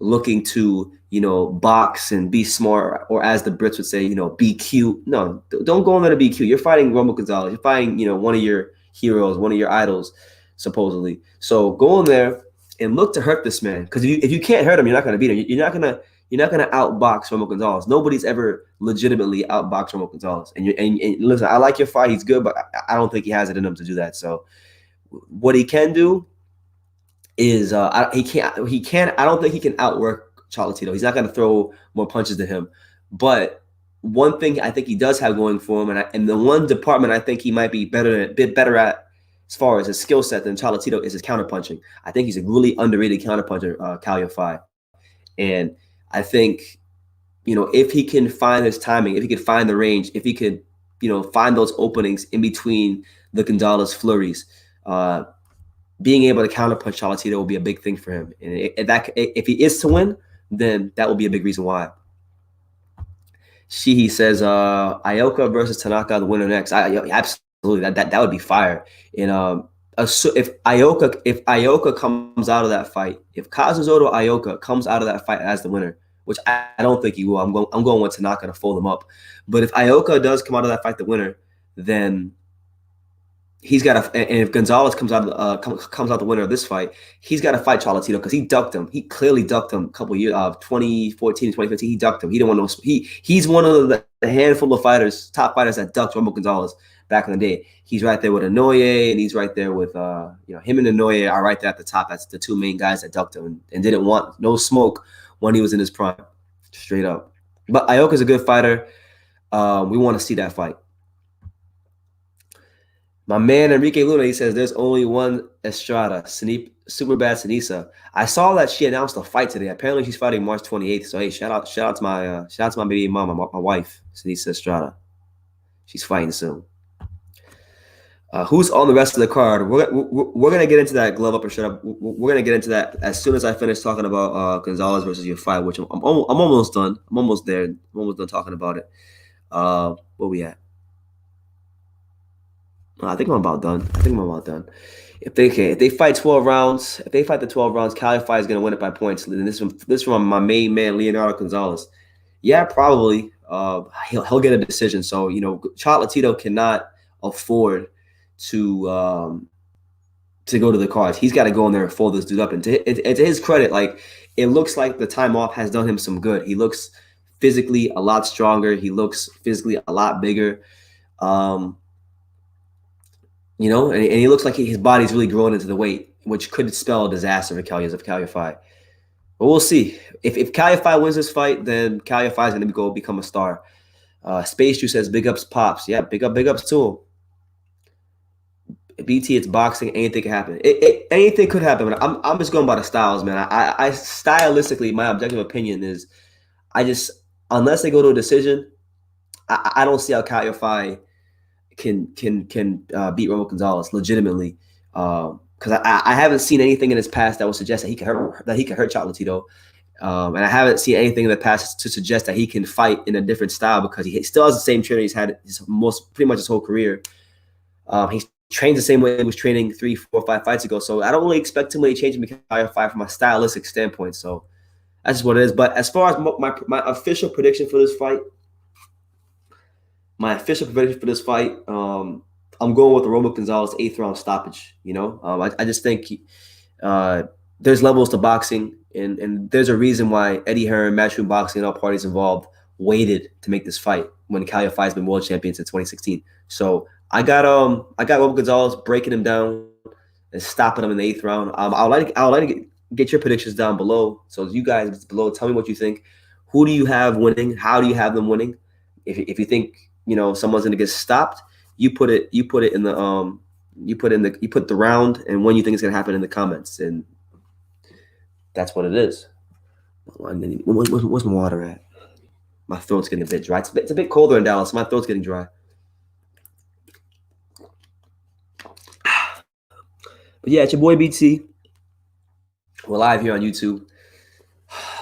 looking to, box and be smart, or as the Brits would say, be cute. No, don't go in there to be cute. You're fighting Roman Gonzalez. You're fighting, one of your heroes, one of your idols, supposedly. So go in there and look to hurt this man. Because if you can't hurt him, you're not going to beat him. You're not going to outbox Roman Gonzalez. Nobody's ever legitimately outboxed Roman Gonzalez. And listen, I like your fight. He's good, but I don't think he has it in him to do that. So what he can do is he can't. I don't think he can outwork Chocolatito. He's not going to throw more punches than him. But one thing I think he does have going for him, and the one department I think he might be a bit better at, as far as his skill set than Chocolatito, is his counterpunching. I think he's a really underrated counterpuncher, Kal Yafai. And I think, if he can find his timing, if he could find the range, if he could, find those openings in between the Gonzalez flurries, being able to counterpunch Chocolatito will be a big thing for him. And if he is to win, then that will be a big reason why. He says, Ioka versus Tanaka, the winner next. Absolutely, that would be fire. And if Ioka comes out of that fight, if Kazuzoto Ioka comes out of that fight as the winner, which I don't think he will, I'm going with Tanaka to fold him up. But if Ioka does come out of that fight the winner, then he's got to. And if Gonzalez comes out the winner of this fight, he's got to fight Chocolatito because he ducked him. He clearly ducked him a couple of years, 2014, 2015. He ducked him. He didn't want no. He's one of the handful of top fighters that ducked Roman Gonzalez back in the day. He's right there with Inoue, and he's right there with him and Inoue are right there at the top. That's the two main guys that ducked him and didn't want no smoke when he was in his prime, straight up. But Ioka's a good fighter. We want to see that fight. My man Enrique Luna, he says there's only one Estrada, Super Bad Sinisa. I saw that she announced a fight today. Apparently she's fighting March 28th. So hey, shout out to my baby mama, my wife, Sinisa Estrada. She's fighting soon. Who's on the rest of the card? We're gonna get into that glove up or shut up. We're gonna get into that as soon as I finish talking about Gonzalez versus Yafai, which I'm almost done. I'm almost there. I'm almost done talking about it. Where we at? I think I'm about done. If they fight 12 rounds, if they fight the 12 rounds, Kal Yafai is going to win it by points. And this from my main man, Leonardo Gonzalez. Yeah, probably. He'll get a decision. So, Chocolatito cannot afford to go to the cards. He's got to go in there and fold this dude up. And to his credit, it looks like the time off has done him some good. He looks physically a lot stronger. He looks physically a lot bigger. And he looks like his body's really growing into the weight, which could spell a disaster for Kal Yafai. But we'll see. If Kal Yafai wins this fight, then Kal Yafai is going to go become a star. Space Juice says big ups, Pops. Yeah, big ups to him. BT, it's boxing. Anything can happen. Anything could happen. But I'm just going by the styles, man. I stylistically, my objective opinion is, unless they go to a decision, I don't see how Kal Yafai can beat Roman Gonzalez legitimately, because I haven't seen anything in his past that would suggest that he can hurt Chocolatito, and I haven't seen anything in the past to suggest that he can fight in a different style, because he still has the same trainer he's had pretty much his whole career. He trains the same way he was training 3, 4, 5 fights ago, so I don't really expect too many changes in Kal Yafai from a stylistic standpoint. So that's just what it is. But as far as my official prediction for this fight. I'm going with the Roman Gonzalez 8th round stoppage. I just think there's levels to boxing, and there's a reason why Eddie Hearn, Matchroom Boxing, and all parties involved waited to make this fight when Kal Yafai's been world champion since 2016. So I got Roman Gonzalez breaking him down and stopping him in the 8th round. I would like to get your predictions down below. So you guys below, tell me what you think. Who do you have winning? How do you have them winning? If you think someone's gonna get stopped, you put it in the you put the round and when you think it's gonna happen in the comments, and that's what it is. Where's my water at? My throat's getting a bit dry. It's a bit colder in Dallas. So my throat's getting dry. But yeah, it's your boy BT. We're live here on YouTube,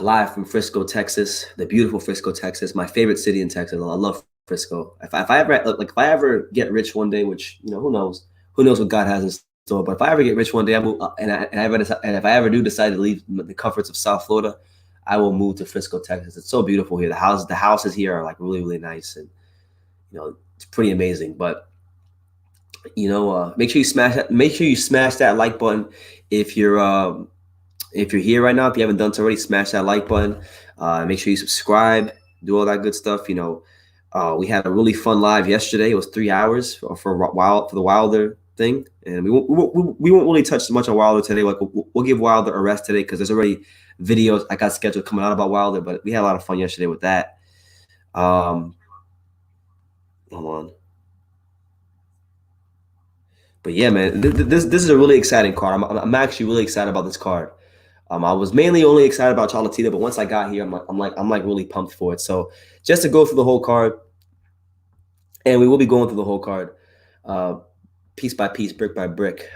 live from Frisco, Texas, the beautiful Frisco, Texas, my favorite city in Texas. I love Frisco. If I ever get rich one day, which who knows what God has in store. But if I ever get rich one day, I move, and if I ever do decide to leave the comforts of South Florida, I will move to Frisco, Texas. It's so beautiful here. The houses here are like really, really nice, and it's pretty amazing. But make sure you smash that like button if you're here right now. If you haven't done so already, smash that like button. Make sure you subscribe, do all that good stuff. We had a really fun live yesterday. It was 3 hours for the Wilder thing, and we won't really touch much on Wilder today. Like we'll give Wilder a rest today because there's already videos I got scheduled coming out about Wilder. But we had a lot of fun yesterday with that. Hold on. But yeah, man, this is a really exciting card. I'm actually really excited about this card. I was mainly only excited about Chocolatito, but once I got here, I'm like really pumped for it. So just to go through the whole card, and we will be going through the whole card, piece by piece, brick by brick.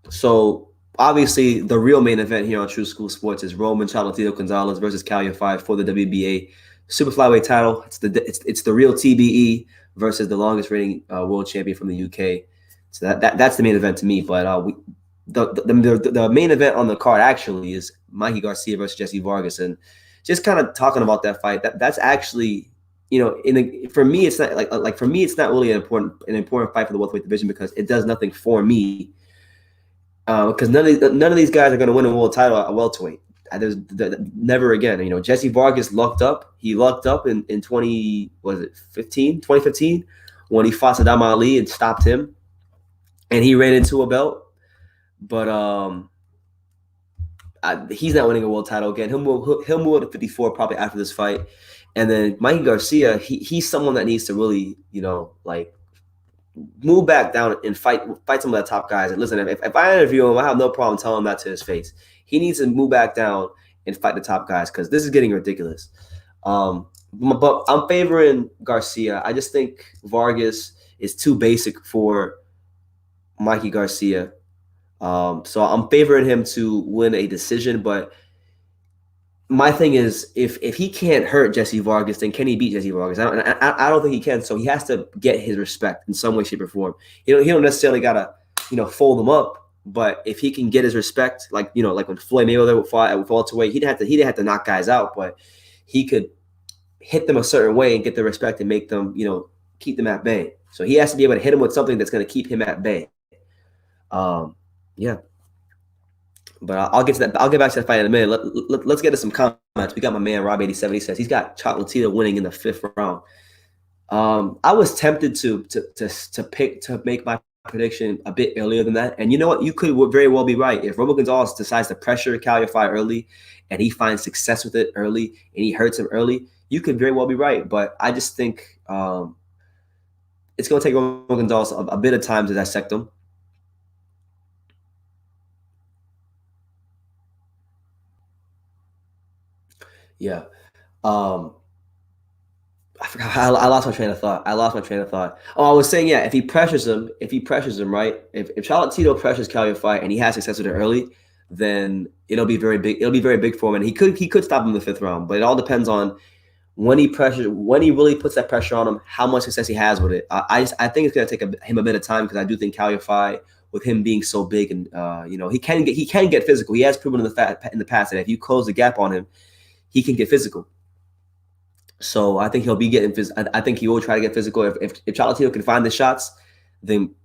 So obviously, the real main event here on True School Sports is Roman Gonzalez versus Kal Yafai for the WBA Super Flyweight title. It's the real TBE versus the longest reigning world champion from the UK. So that's the main event to me. But the main event on the card actually is Mikey Garcia versus Jesse Vargas, and just kind of talking about that fight. That's actually for me it's not for me it's not really an important fight for the welterweight division because it does nothing for me. Because none of these guys are going to win a world title at welterweight. Never again. Jesse Vargas lucked up. He lucked up in 2015 when he fought Saddam Ali and stopped him, and he ran into a belt. But he's not winning a world title again. He'll move to 54 probably after this fight, and then Mikey Garcia, he's someone that needs to really move back down and fight some of the top guys. And listen, if I interview him, I have no problem telling him that to his face. He needs to move back down and fight the top guys because this is getting ridiculous. But I'm favoring Garcia. I just think Vargas is too basic for Mikey Garcia. So I'm favoring him to win a decision, but my thing is, if he can't hurt Jesse Vargas, then can he beat Jesse Vargas? I don't think he can. So he has to get his respect in some way, shape, or form. He don't necessarily gotta fold him up, but if he can get his respect, like when Floyd Mayweather fought at welterweight, he'd have to knock guys out, but he could hit them a certain way and get their respect and make them keep them at bay. So he has to be able to hit him with something that's going to keep him at bay. Yeah. But I'll get to that. I'll get back to that fight in a minute. Let's get to some comments. We got my man Rob 87. He says he's got Chocolatito winning in the 5th round. I was tempted to make my prediction a bit earlier than that, and you know what? You could very well be right. If Roman Gonzalez decides to pressure Kal Yafai early, and he finds success with it early, and he hurts him early, you could very well be right. But I just think it's going to take Roman Gonzalez a bit of time to dissect him. Yeah. I forgot. I lost my train of thought. Oh, I was saying, yeah, if he pressures him, right? If Chocolatito pressures Kal Yafai and he has success with it early, then it'll be very big. It'll be very big for him, and he could stop him in the 5th round. But it all depends on when he really puts that pressure on him, how much success he has with it. I think it's gonna take him a bit of time because I do think Kal Yafai, with him being so big and he can get physical. He has proven in the past that if you close the gap on him, he can get physical. So I think he'll be getting physical. I think he will try to get physical. If Chocolatito can find the shots, then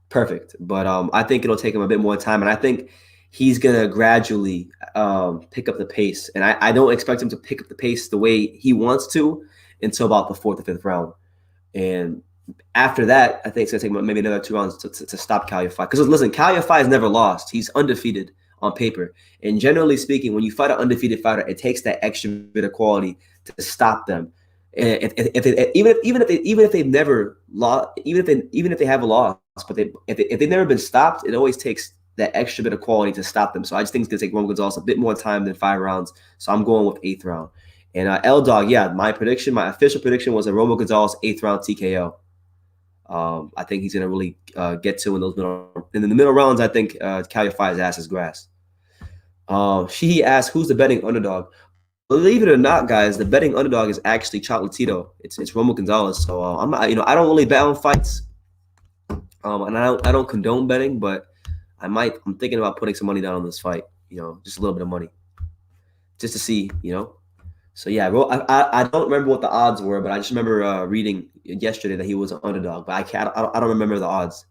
perfect. But I think it'll take him a bit more time, and I think he's gonna gradually pick up the pace. And I don't expect him to pick up the pace the way he wants to until about the 4th or 5th round. And after that, I think it's gonna take maybe another 2 rounds to stop Kal Yafai. Because listen, Kal Yafai has never lost. He's undefeated on paper. And generally speaking, when you fight an undefeated fighter, it takes that extra bit of quality to stop them. Even if they've never lost, even if they have a loss, but if they've never been stopped, it always takes that extra bit of quality to stop them. So I just think it's gonna take Roman Gonzalez a bit more time than 5 rounds. So I'm going with 8th round. And L Dog, yeah, my official prediction was a Roman Gonzalez 8th round TKO. I think he's gonna really get to in the middle rounds. I think Kal Yafai's ass is grass. She asked, "Who's the betting underdog?" Believe it or not, guys, the betting underdog is actually Chocolatito. It's Roman Gonzalez. So I'm not, I don't really bet on fights, and I don't condone betting, but I'm thinking about putting some money down on this fight. Just a little bit of money, just to see. So yeah, I don't remember what the odds were, but I just remember reading yesterday that he was an underdog, but I don't remember the odds.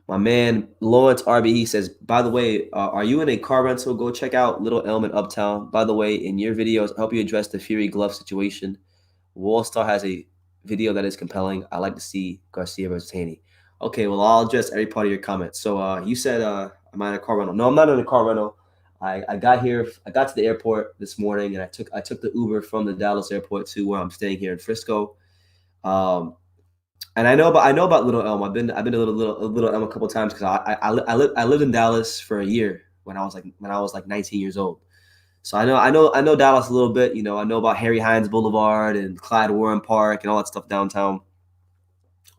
My man Lawrence RBE says, by the way, are you in a car rental? Go check out Little Elm in Uptown. By the way, in your videos, I help you address the Fury glove situation. Wallstar has a video that is compelling. I like to see Garcia versus Haney. Okay, well, I'll address every part of your comments. So you said, am I in a car rental? No, I'm not in a car rental. I got to the airport this morning, and I took the Uber from the Dallas airport to where I'm staying here in Frisco. And I know about Little Elm. I've been to Little Elm a couple of times because I lived in Dallas for a year when I was like 19 years old. So I know Dallas a little bit. I know about Harry Hines Boulevard and Clyde Warren Park and all that stuff downtown,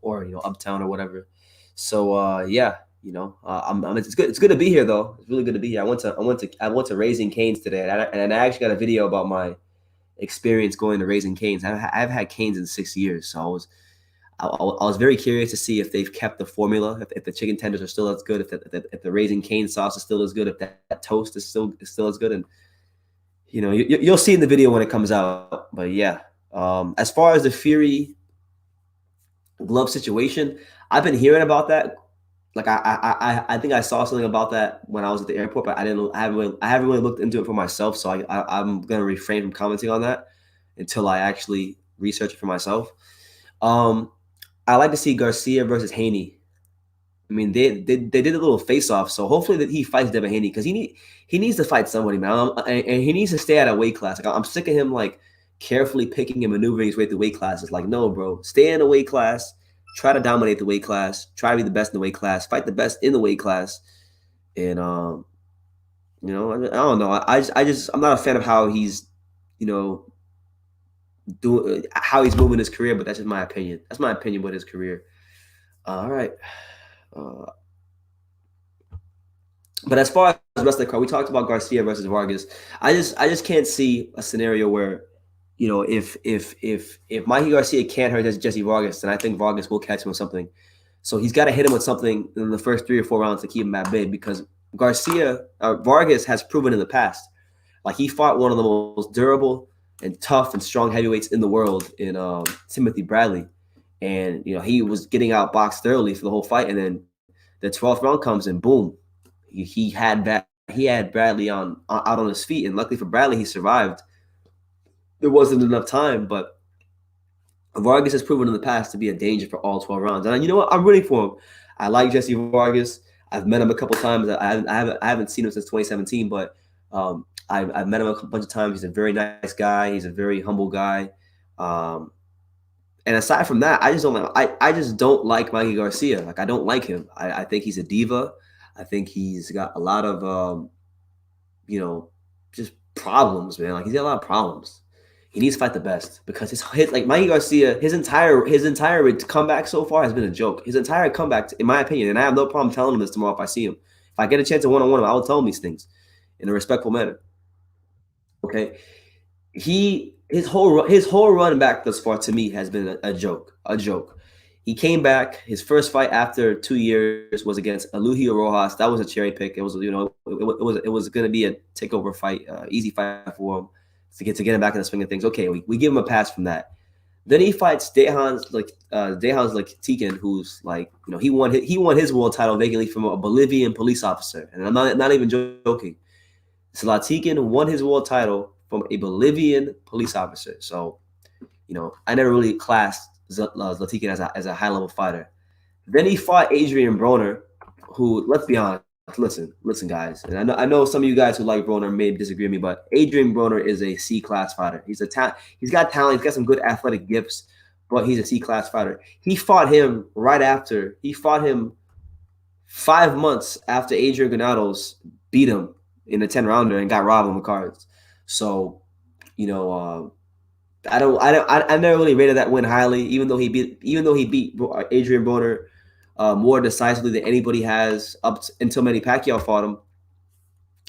or uptown or whatever. So yeah, it's good. It's good to be here though. It's really good to be here. I went to Raising Cane's today, and I actually got a video about my experience going to Raising Cane's. I've had Cane's in 6 years, so I was very curious to see if they've kept the formula, if the chicken tenders are still as good, if the Raising Cane sauce is still as good, if that toast is still as good. And you'll see in the video when it comes out. But yeah, as far as the Fury glove situation, I've been hearing about that. Like I think I saw something about that when I was at the airport, but I haven't really looked into it for myself. So I'm gonna refrain from commenting on that until I actually research it for myself. I like to see Garcia versus Haney. I mean, they did a little face-off, so hopefully that he fights Devin Haney because he needs to fight somebody, man, and he needs to stay at a weight class. Like I'm sick of him like carefully picking and maneuvering his way through weight classes. Like, no, bro, stay in a weight class, try to dominate the weight class, try to be the best in the weight class, fight the best in the weight class, and I don't know. I'm not a fan of how he's, how he's moving his career, but that's just my opinion. That's my opinion with his career. All right. But as far as the rest of the card, we talked about Garcia versus Vargas. I just can't see a scenario where, if Mikey Garcia can't hurt Jesse Vargas, then I think Vargas will catch him with something. So he's got to hit him with something in the first 3 or 4 rounds to keep him at bay, because Vargas has proven in the past, like he fought one of the most durable and tough and strong heavyweights in the world in Timothy Bradley. And, he was getting outboxed thoroughly for the whole fight. And then the 12th round comes and boom, he had Bradley out on his feet. And luckily for Bradley, he survived. There wasn't enough time, but Vargas has proven in the past to be a danger for all 12 rounds. And you know what? I'm rooting for him. I like Jesse Vargas. I've met him a couple times. I haven't seen him since 2017, but I've met him a bunch of times. He's a very nice guy. He's a very humble guy. And aside from that, I just don't like Mikey Garcia. Like, I don't like him. I think he's a diva. I think he's got a lot of just problems, man. Like, he's got a lot of problems. He needs to fight the best, because his like Mikey Garcia, his entire comeback so far has been a joke. His entire comeback, in my opinion, and I have no problem telling him this tomorrow if I see him. If I get a chance to one-on-one him, I will tell him these things in a respectful manner. Okay, his whole run back thus far to me has been a joke. He came back. His first fight after 2 years was against Eloy Rojas. That was a cherry pick. It was it was going to be a takeover fight, easy fight for him to get him back in the swing of things. Okay, we give him a pass from that. Then he fights DAZN Tikin, who's like, he won his world title vacantly from a Bolivian police officer, and I'm not even joking. Zlatikin won his world title from a Bolivian police officer. So, I never really classed Zlatikin as a high-level fighter. Then he fought Adrian Broner, who, let's be honest, listen, guys, and I know some of you guys who like Broner may disagree with me, but Adrian Broner is a C-class fighter. He's he's got talent, he's got some good athletic gifts, but he's a C-class fighter. He fought him right after. He fought him 5 months after Adrian Granados beat him in a 10-rounder and got robbed on the cards. So, you know, I never really rated that win highly, even though he beat Adrian Broner more decisively than anybody has until Manny Pacquiao fought him.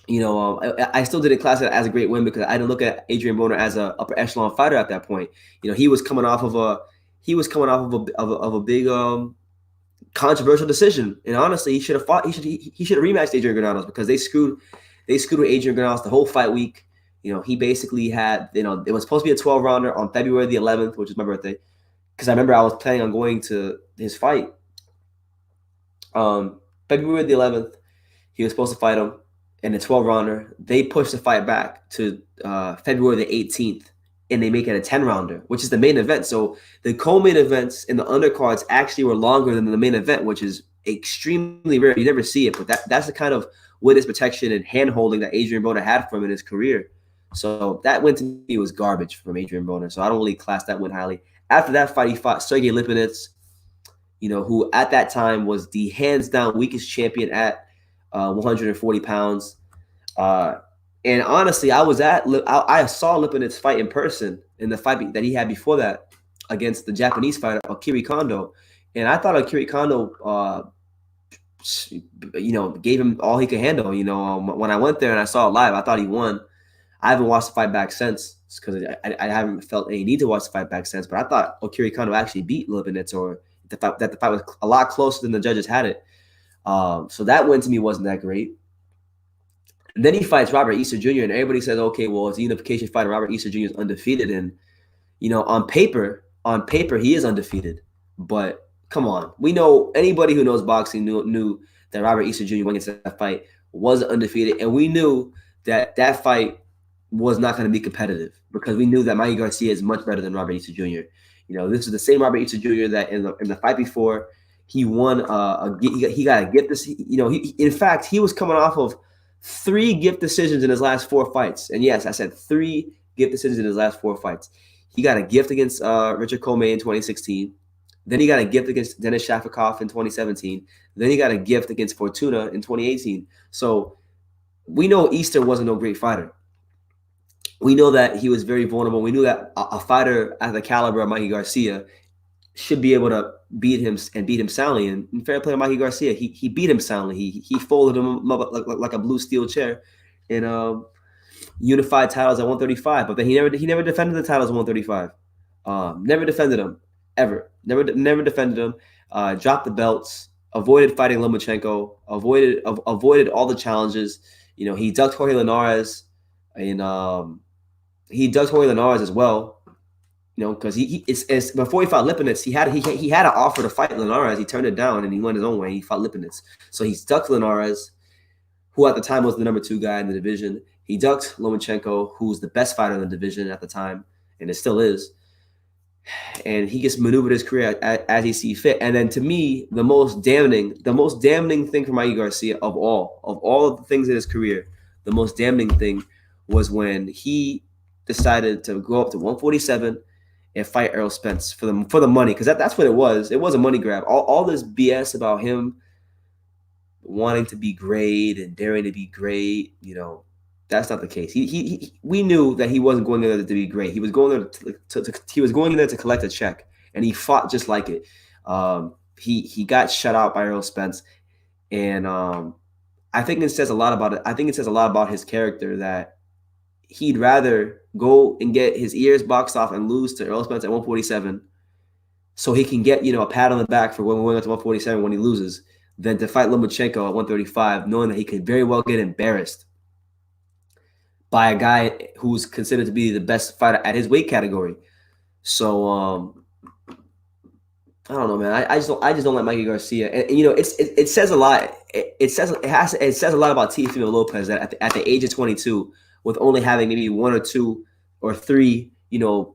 You know, I still didn't class it as a great win because I didn't look at Adrian Broner as a upper echelon fighter at that point. You know, he was coming off of a big controversial decision, and honestly, he should have fought. He should have rematched Adrian Granados because they screwed with Adrian Granados the whole fight week. You know, he basically had, you know, it was supposed to be a 12-rounder on February the 11th, which is my birthday, because I remember I was planning on going to his fight. February the 11th, he was supposed to fight him in a 12-rounder. They pushed the fight back to February the 18th, and they make it a 10-rounder, which is the main event. So the co-main events and the undercards actually were longer than the main event, which is extremely rare. You never see it, but that's the kind of witness protection and hand-holding that Adrian Broner had from in his career. So that win to me was garbage from Adrian Broner. So I don't really class that win highly. After that fight, he fought Sergey Lipinets, you know, who at that time was the hands-down weakest champion at 140 pounds. And honestly, I saw Lipinets fight in person in the fight that he had before that against the Japanese fighter Akiri Kondo, and I thought Akiri Kondo, you know, gave him all he could handle. You know, when I went there and I saw it live, I thought he won. I haven't watched the fight back since because I haven't felt any need to watch the fight back since. But I thought Akiri Kondo actually beat Lipinets, or the fight was a lot closer than the judges had it. So that win to me wasn't that great. And then he fights Robert Easter Jr. and everybody says, okay, well, it's a unification fight. Robert Easter Jr. is undefeated, and you know, on paper, he is undefeated. But come on, we know, anybody who knows boxing knew that Robert Easter Jr. went into that fight was undefeated, and we knew that fight was not going to be competitive because we knew that Mikey Garcia is much better than Robert Easter Jr. You know, this is the same Robert Easter Jr. that in the fight before he won. He got a gift. You know, in fact, he was coming off of 3 gift decisions in his last 4 fights. And yes, I said 3 gift decisions in his last 4 fights. He got a gift against Richard Comey in 2016. Then he got a gift against Denis Shafikov in 2017. Then he got a gift against Fortuna in 2018. So we know Easter wasn't no great fighter. We know that he was very vulnerable. We knew that a fighter at the caliber of Mikey Garcia should be able to beat him soundly. And fair play to Mikey Garcia, he beat him soundly. He folded him up like a blue steel chair in unified titles at 135. But then he never defended the titles at 135. Never defended them ever. Never defended them. Dropped the belts. Avoided fighting Lomachenko. Avoided all the challenges. You know, he ducked Jorge Linares, and he ducked Jorge Linares as well. You know, because it's before he fought Lipinets, he had an offer to fight Linares. He turned it down and he went his own way. He fought Lipinets. So he ducked Linares, who at the time was the number 2 guy in the division. He ducked Lomachenko, who was the best fighter in the division at the time, and it still is. And he just maneuvered his career as he see fit. And then to me, the most damning thing for Mikey Garcia of all of the things in his career, the most damning thing was when he decided to go up to 147 and fight Errol Spence for the money, because that's what it was. It was a money grab. All this BS about him wanting to be great and daring to be great, you know, that's not the case. We knew that he wasn't going there to be great. He was going there he was going in there to collect a check, and he fought just like it. He got shut out by Errol Spence, and I think it says a lot about it. I think it says a lot about his character that he'd rather go and get his ears boxed off and lose to Errol Spence at 147 so he can get, you know, a pat on the back for going up to 147 when he loses, than to fight Lomachenko at 135, knowing that he could very well get embarrassed by a guy who's considered to be the best fighter at his weight category. So I don't know, man. I just don't like Mikey Garcia, and you know, it says a lot. It says a lot about Teofimo Lopez that at the age of 22, with only having maybe 1 or 2 or 3, you know,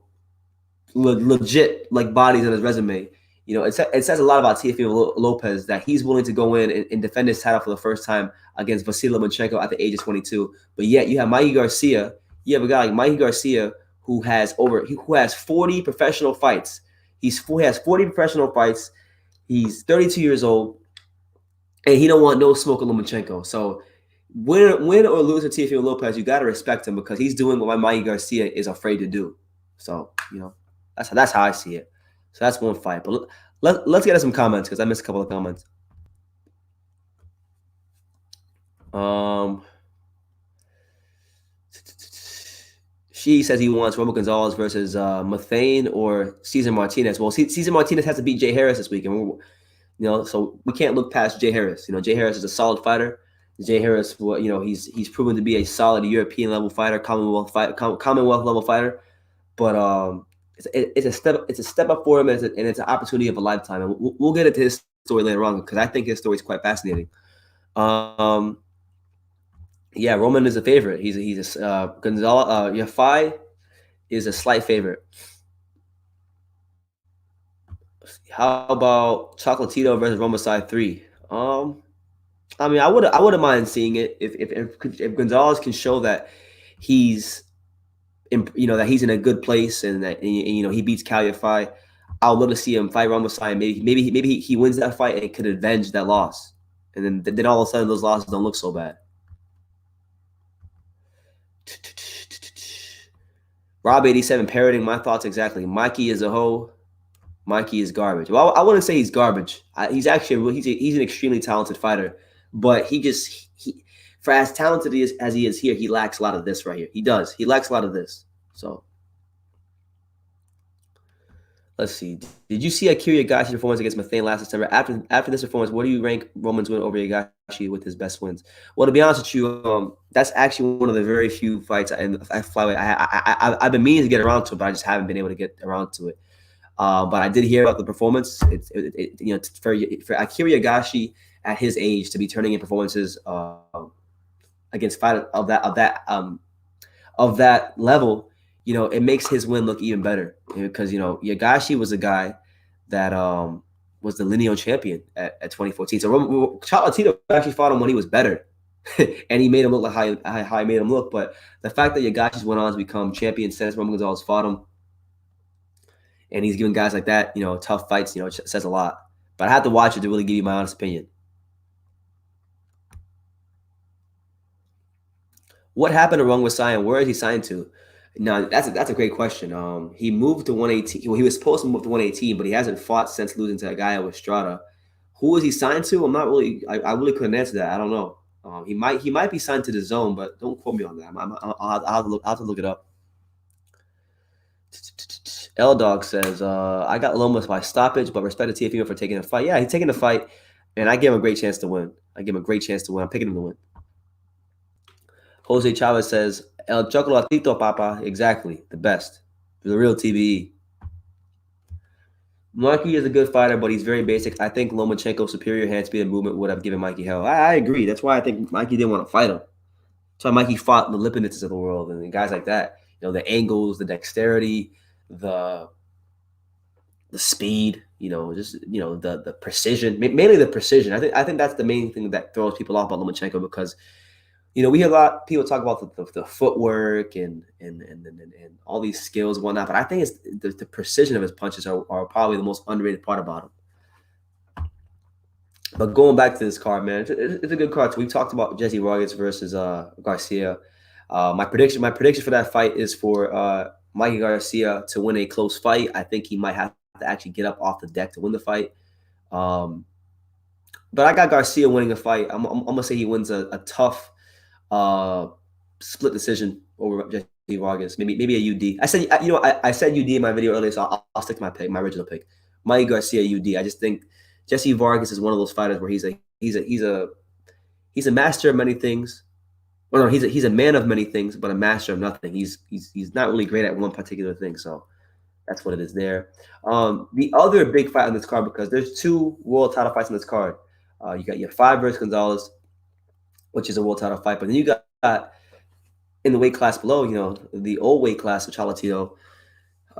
legit like bodies on his resume, it says a lot about Teofimo Lopez that he's willing to go in and defend his title for the first time against Vasily Lomachenko at the age of 22. But yet you have Mikey Garcia. You have a guy like Mikey Garcia who has 40 professional fights. He has 40 professional fights. He's 32 years old, and he don't want no smoke of Lomachenko. So win or lose to Teofimo Lopez, you got to respect him because he's doing what Mikey Garcia is afraid to do. So that's how I see it. So that's one fight. But let's get to some comments because I missed a couple of comments. She says he wants Roman Gonzalez versus Mathane or Cesar Martinez. Well, Cesar Martinez has to beat Jay Harris this weekend. So we can't look past Jay Harris. Jay Harris is a solid fighter. Jay Harris, he's proven to be a solid European level fighter, Commonwealth level fighter. But it's a step up for him, and it's an opportunity of a lifetime. And we'll get into his story later on because I think his story is quite fascinating. Yeah, Roman is a favorite. He's a Gonzalez Yafai is a slight favorite. How about Chocolatito versus Romicide 3? I mean, I wouldn't mind seeing it if Gonzalez can show that he's that he's in a good place and that he beats Kal Yafai. I would love to see him fight Romicide. Maybe he wins that fight and could avenge that loss, and then all of a sudden those losses don't look so bad. Rob 87 parroting my thoughts exactly. Mikey is a hoe. Mikey is garbage. Well, I wouldn't say he's garbage. He's actually he's an extremely talented fighter, but he for as talented as he is here, he lacks a lot of this right here. He does. He lacks a lot of this. So let's see. Did you see Akira Yagashi's performance against Mathane last September? After this performance, what do you rank Roman's win over Yagashi with his best wins? Well, to be honest with you, that's actually one of the very few fights at flyweight I've been meaning to get around to, but I just haven't been able to get around to it. But I did hear about the performance. For Akira Yagashi at his age to be turning in performances against fighters of that level, it makes his win look even better because Yagashi was a guy that was the lineal champion at 2014. So Chocolatito actually fought him when he was better, and he made him look like how he made him look. But the fact that Yagashi's went on to become champion since Roman Gonzalez fought him, and he's giving guys like that, tough fights, it says a lot. But I have to watch it to really give you my honest opinion. What happened to Rung with Sion? Where is he signed to? No, that's a great question. He moved to 118. Well, he was supposed to move to 118, but he hasn't fought since losing to a guy with Strada. Who is he signed to? I'm not really. I really couldn't answer that. I don't know. He might be signed to DAZN, but don't quote me on that. I'll have to look it up. L Dog says, I got Lomas by stoppage, but respect to Teofimo for taking a fight. Yeah, he's taking the fight, and I give him a great chance to win. I'm picking him to win. Jose Chavez says, El Chocolatito, Papa. Exactly. The best. The real TBE. Mikey is a good fighter, but he's very basic. I think Lomachenko's superior hand speed and movement would have given Mikey hell. I agree. That's why I think Mikey didn't want to fight him. That's why Mikey fought the Lipinitzes of the world and guys like that. The angles, the dexterity, the speed, the precision, mainly the precision. I think that's the main thing that throws people off about Lomachenko because, we hear a lot of people talk about the footwork and all these skills and whatnot, but I think it's the precision of his punches are probably the most underrated part about him. But going back to this card, man, it's a good card. So we talked about Jesse Vargas versus Garcia. My prediction for that fight is for Mikey Garcia to win a close fight. I think he might have to actually get up off the deck to win the fight. But I got Garcia winning a fight. I'm gonna say he wins a tough split decision over Jesse Vargas. Maybe a UD. I said I said UD in my video earlier, so I'll stick to my pick, my original pick. Mikey Garcia UD. I just think Jesse Vargas is one of those fighters where he's a master of many things. Well, no, he's a man of many things, but a master of nothing. He's not really great at one particular thing. So that's what it is there. The other big fight on this card, because there's two world title fights on this card. You got Yafai versus Gonzalez, which is a world title fight. But then you got in the weight class below, the old weight class of Chocolatito,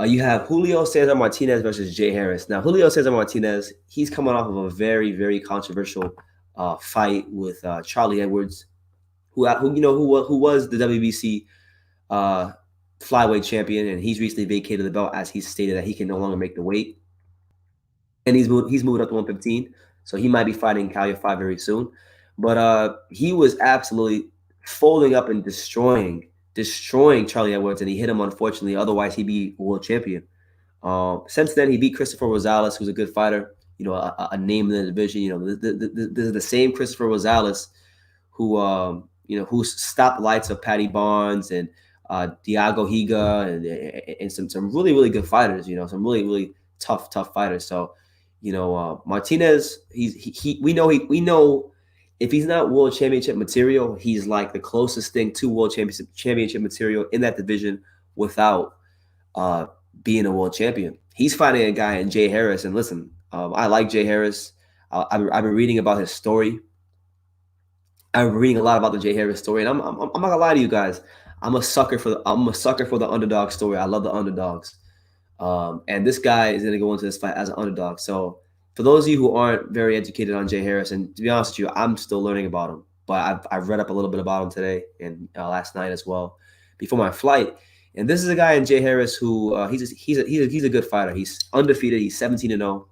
You have Julio Cesar Martinez versus Jay Harris. Now, Julio Cesar Martinez, he's coming off of a very, very controversial fight with Charlie Edwards, who was the WBC uh, flyweight champion, and he's recently vacated the belt as he's stated that he can no longer make the weight, and he's moved up to 115, so he might be fighting Kal Yafai very soon. But he was absolutely folding up and destroying Charlie Edwards, and he hit him unfortunately. Otherwise, he'd be world champion. Since then, he beat Christopher Rosales, who's a good fighter. A name in the division. This is the same Christopher Rosales who stopped lights of Patty Barnes and Diago Higa and some really, really good fighters. Some really, really tough fighters. So, Martinez, we know if he's not world championship material, he's like the closest thing to world championship material in that division without being a world champion. He's fighting a guy in Jay Harris, and listen, I like Jay Harris. I've been reading about his story. I've been reading a lot about the Jay Harris story, and I'm not gonna lie to you guys. I'm a sucker for the underdog story. I love the underdogs, and this guy is gonna go into this fight as an underdog. So for those of you who aren't very educated on Jay Harris, and to be honest with you, I'm still learning about him, but I've read up a little bit about him today and last night as well before my flight. And this is a guy in Jay Harris who he's a good fighter. He's undefeated. He's 17-0.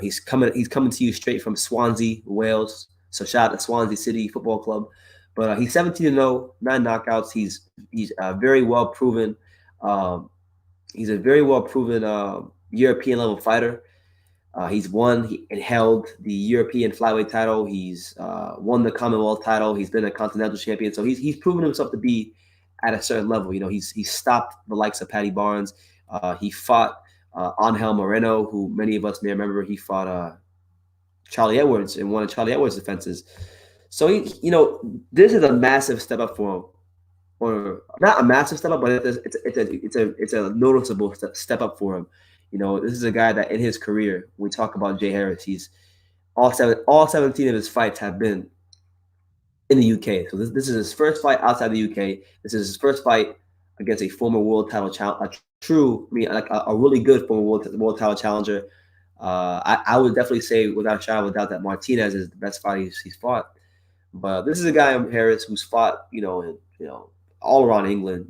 He's coming to you straight from Swansea, Wales. So shout out to Swansea City Football Club. But he's 17-0, 9 knockouts. He's very well proven. He's a very well proven European level fighter. He's won and held the European flyweight title. He's won the Commonwealth title. He's been a continental champion. So he's proven himself to be at a certain level. He's stopped the likes of Patty Barnes. He fought Angel Moreno, who many of us may remember. He fought Charlie Edwards in one of Charlie Edwards' defenses. So this is a massive step up for him, or not a massive step up, but it's a noticeable step up for him. This is a guy that in his career, when we talk about Jay Harris, he's all 17 of his fights have been in the UK. So this is his first fight outside the UK. This is his first fight against a former world title challenger, a really good former world title challenger. I would definitely say without a shadow of a doubt that Martinez is the best fighter he's fought. But this is a guy in Harris who's fought, all around England.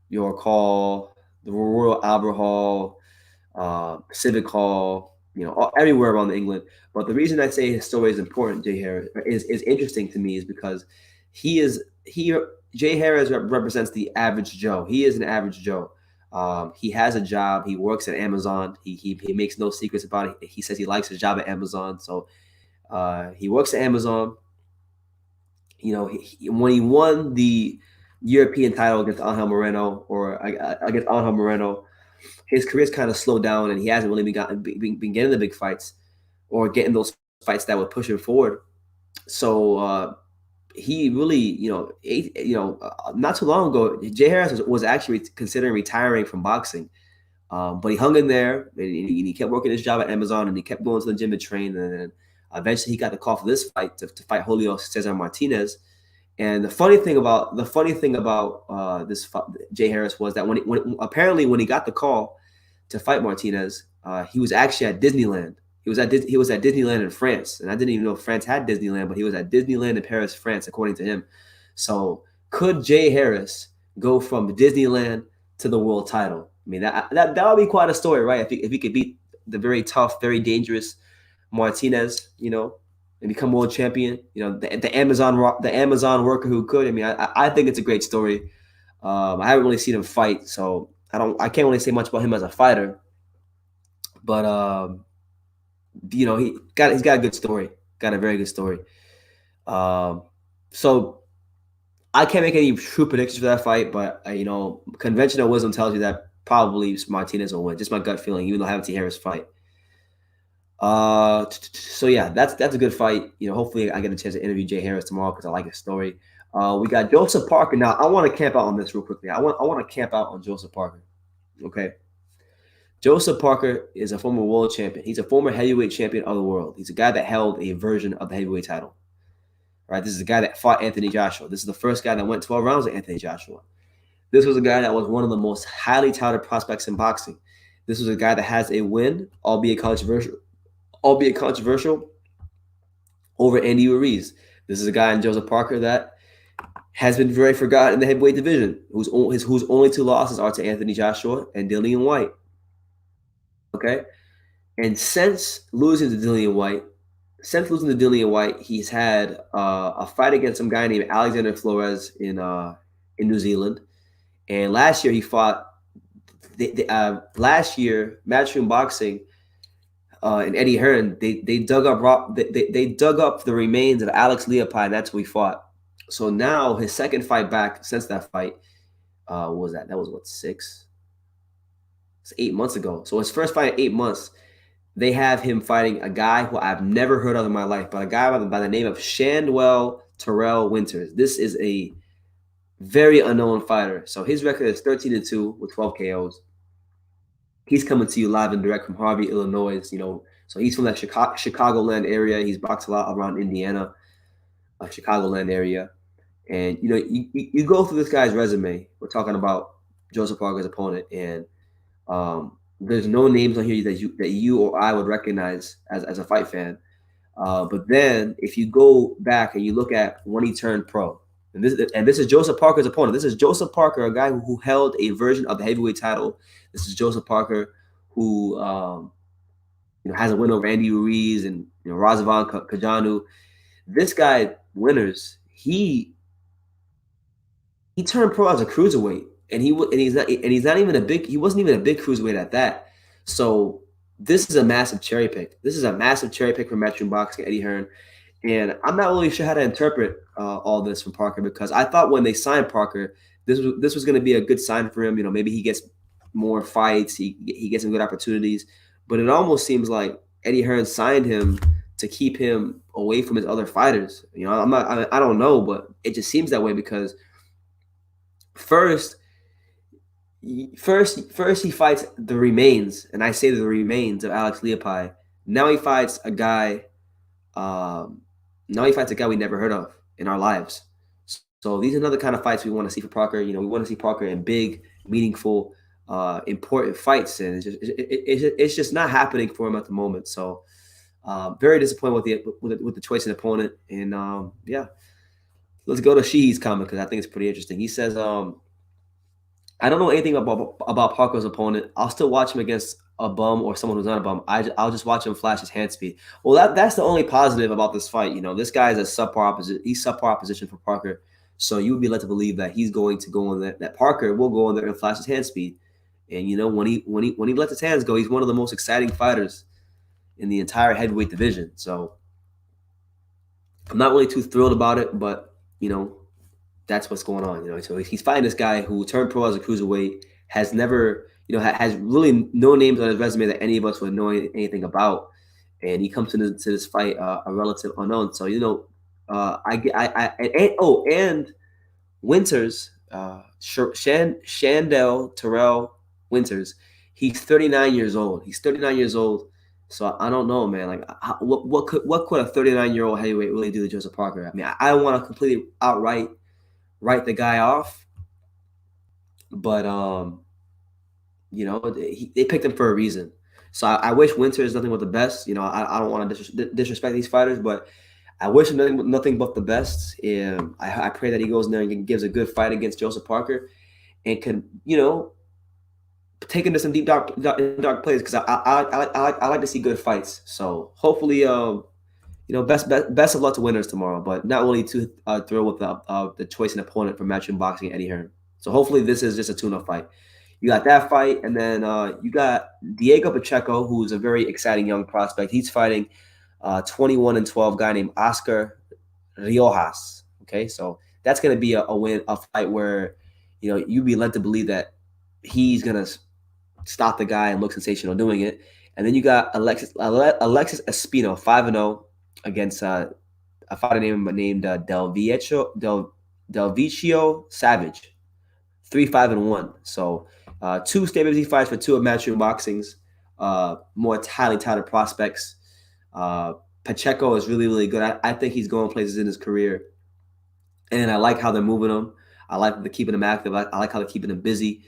York Hall, the Royal Albert Hall, Civic Hall, everywhere around England. But the reason I say his story is important, Jay Harris, is interesting to me, is because Jay Harris represents the average Joe. He is an average Joe. He has a job. He works at Amazon. He makes no secrets about it. He says he likes his job at Amazon. So he works at Amazon. When he won the European title against Angel Moreno, his career's kind of slowed down, and he hasn't really been getting the big fights or getting those fights that would push him forward. So he really, not too long ago, Jay Harris was actually considering retiring from boxing, but he hung in there, and he kept working his job at Amazon, and he kept going to the gym and train, and then eventually he got the call for this fight to fight Julio Cesar Martinez. And the funny thing about this Jay Harris was that when he got the call to fight Martinez, he was actually at Disneyland. He was at Disneyland in France, and I didn't even know France had Disneyland, but he was at Disneyland in Paris, France, according to him. So could Jay Harris go from Disneyland to the world title? I mean, that would be quite a story, right? If he could beat the very tough, very dangerous Martinez, and become world champion. The Amazon worker who could. I mean, I think it's a great story. I haven't really seen him fight, so I can't really say much about him as a fighter. But he's got a good story. Got a very good story. So I can't make any true predictions for that fight, but conventional wisdom tells you that probably Martinez will win. Just my gut feeling, even though I haven't seen Harris fight. So yeah, that's a good fight. Hopefully I get a chance to interview Jay Harris tomorrow because I like his story. We got Joseph Parker. Now I want to camp out on this real quickly. I want to camp out on Joseph Parker. Okay. Joseph Parker is a former world champion. He's a former heavyweight champion of the world. He's a guy that held a version of the heavyweight title. Right? This is a guy that fought Anthony Joshua. This is the first guy that went 12 rounds with Anthony Joshua. This was a guy that was one of the most highly touted prospects in boxing. This was a guy that has a win, albeit controversial, over Andy Ruiz. This is a guy in Joseph Parker that has been very forgotten in the heavyweight division, whose only two losses are to Anthony Joshua and Dillian White. Okay, and since losing to Dillian White, he's had a fight against some guy named Alexander Flores in New Zealand, and last year he fought. Last year, Matchroom Boxing and Eddie Hearn, they dug up they dug up the remains of Alex Leopai, and that's who he fought. So now his second fight back since that fight, what was that? That was what, 8 months ago. So his first fight in 8 months, they have him fighting a guy who I've never heard of in my life, but a guy by the name of Shandwell Terrell Winters. This is a very unknown fighter. So his record is 13-2 with 12 KOs. He's coming to you live and direct from Harvey, Illinois. So he's from that Chicagoland area. He's boxed a lot around Indiana, Chicagoland area. And you go through this guy's resume. We're talking about Joseph Parker's opponent, and there's no names on here that you or I would recognize as a fight fan. But then if you go back and you look at when he turned pro, and this is Joseph Parker's opponent. This is Joseph Parker, a guy who held a version of the heavyweight title. This is Joseph Parker, who has a win over Andy Ruiz and Razvan Kajanu. This guy, Winners, he turned pro as a cruiserweight, and he wasn't even a big cruiserweight at that. So this is a massive cherry pick. This is a massive cherry pick from Matchroom Boxing, Eddie Hearn. And I'm not really sure how to interpret all this from Parker, because I thought when they signed Parker, this was going to be a good sign for him. Maybe he gets more fights, he gets some good opportunities. But it almost seems like Eddie Hearn signed him to keep him away from his other fighters. I don't know, but it just seems that way, because first he fights the remains, and I say the remains of Alex Leopai. Now he fights a guy. Now he fights a guy we never heard of in our lives. So these are another kind of fights we want to see for Parker. We want to see Parker in big, meaningful, important fights, and it's just not happening for him at the moment. So very disappointed with the choice of opponent. And yeah, let's go to Sheehy's comment, because I think it's pretty interesting. He says, I don't know anything about Parker's opponent. I'll still watch him against a bum or someone who's not a bum. I'll just watch him flash his hand speed. Well, that's the only positive about this fight. This guy is a subpar opposition. He's subpar opposition for Parker. So you would be led to believe that he's going to go in there, that Parker will go in there and flash his hand speed. And when he lets his hands go, he's one of the most exciting fighters in the entire heavyweight division. So I'm not really too thrilled about it, but that's what's going on. So he's fighting this guy who turned pro as a cruiserweight, has never, has really no names on his resume that any of us would know anything about, and he comes to this fight a relative unknown. So and Winters, Shandell Terrell Winters, he's 39 years old. He's 39 years old. So I don't know, man. Like, what could a 39-year-old heavyweight really do to Joseph Parker? I mean, I don't want to completely outright write the guy off, but they picked him for a reason. So I wish Winter is nothing but the best. I don't want to disrespect these fighters, but I wish him nothing but the best. And I pray that he goes in there and gives a good fight against Joseph Parker, and can take him to some deep dark places, because I like to see good fights. So hopefully, best of luck to Winners tomorrow, but not really too thrilled with the choice and opponent for Matchroom Boxing, Eddie Hearn. So hopefully this is just a tune-up fight. You got that fight, and then you got Diego Pacheco, who's a very exciting young prospect. He's fighting 21-12 guy named Oscar Riojas. Okay, so that's going to be a fight where you'd be led to believe that he's going to stop the guy and look sensational doing it. And then you got Alexis Espino, 5-0. Against a fighter named Delvicio Savage, 3-5-1. So 2 state UFC fights for 2 of Matchroom Boxing's more highly touted prospects. Pacheco is really, really good. I think he's going places in his career, and I like how they're moving him. I like keeping him active. I like how they're keeping him busy.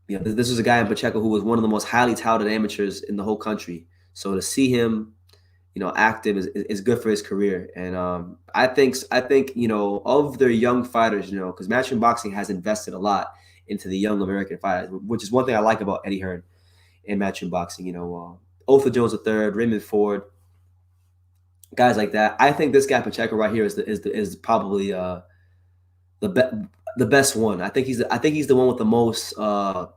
This was a guy in Pacheco who was one of the most highly touted amateurs in the whole country. So to see him, active is good for his career. And I think of their young fighters, because Matchroom Boxing has invested a lot into the young American fighters, which is one thing I like about Eddie Hearn and Matchroom Boxing. Otha Jones III, Raymond Ford, guys like that. I think this guy Pacheco right here is probably the the best one. I think he's the one with the most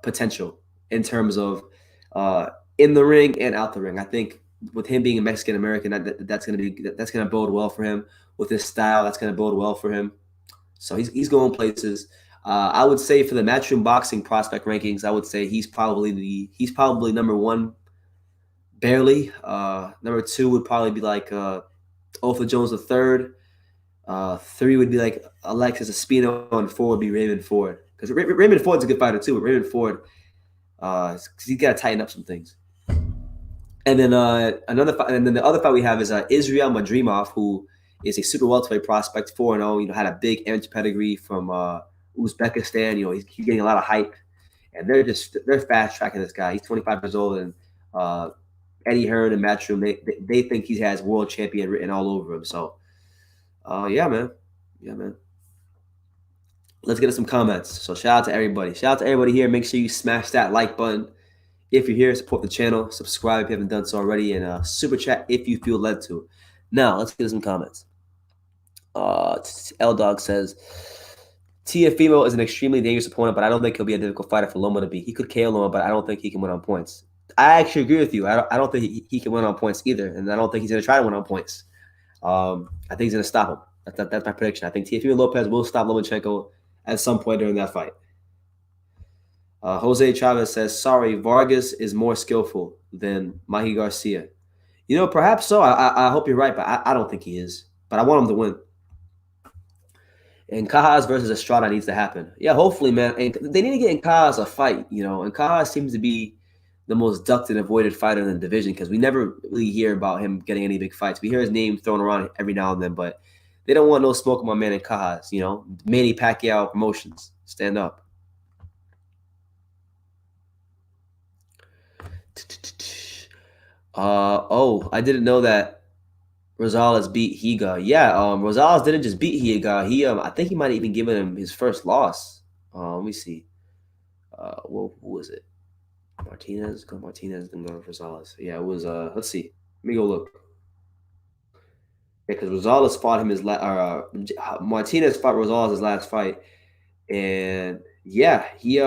potential in terms of in the ring and out the ring. I think with him being a Mexican American, that's gonna bode well for him. With his style, that's gonna bode well for him. So he's going places. I would say for the Matchroom Boxing prospect rankings, I would say he's probably number one, barely. Number two would probably be like Otha Jones III. Three would be like Alexis Espino, and four would be Raymond Ford. Because Raymond Ford's a good fighter too, but Raymond Ford, because he's got to tighten up some things. And then and then the other fight we have is Israel Madrimov, who is a super welterweight prospect, 4-0. Had a big amateur pedigree from Uzbekistan. He's getting a lot of hype, and they're fast tracking this guy. He's 25 years old, and Eddie Hearn and Matchroom, they think he has world champion written all over him. So. Yeah, man. Let's get to some comments. So shout out to everybody. Shout out to everybody here. Make sure you smash that like button. If you're here, support the channel. Subscribe if you haven't done so already. And super chat if you feel led to. Now, let's get to some comments. L-Dog says, Tiafimo is an extremely dangerous opponent, but I don't think he'll be a difficult fighter for Loma to beat. He could KO Loma, but I don't think he can win on points. I actually agree with you. I don't think he can win on points either. And I don't think he's going to try to win on points. I think he's going to stop him. That's my prediction. I think Teofimo Lopez will stop Lomachenko at some point during that fight. Jose Chavez says, sorry, Vargas is more skillful than Mahi Garcia. Perhaps so. I hope you're right, but I don't think he is. But I want him to win. And Cajas versus Estrada needs to happen. Yeah, hopefully, man. And they need to get in Cajas a fight, And Cajas seems to be the most ducked and avoided fighter in the division because we never really hear about him getting any big fights. We hear his name thrown around every now and then, but they don't want no smoke with my man in Cajas, Manny Pacquiao Promotions. Stand up. I didn't know that Rosales beat Higa. Yeah, Rosales didn't just beat Higa. I think he might have even given him his first loss. Let me see. Who was it? Martinez, then go Rosales. Yeah, it was. Let's see. Let me go look. Yeah, because Rosales fought him Martinez fought Rosales his last fight, and yeah, he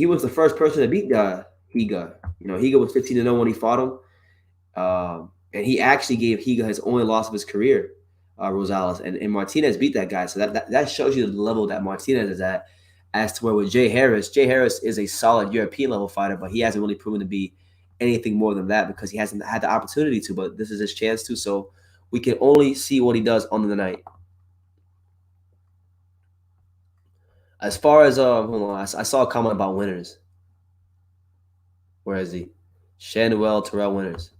was the first person to beat Higa. Higa was 15-0 when he fought him, and he actually gave Higa his only loss of his career, Rosales, and Martinez beat that guy. So that shows you the level that Martinez is at. As to where with Jay Harris is a solid European level fighter, but he hasn't really proven to be anything more than that because he hasn't had the opportunity to. But this is his chance to, so we can only see what he does on the night. As far as hold on, I saw a comment about winners. Where is he? Shanuel Terrell winners.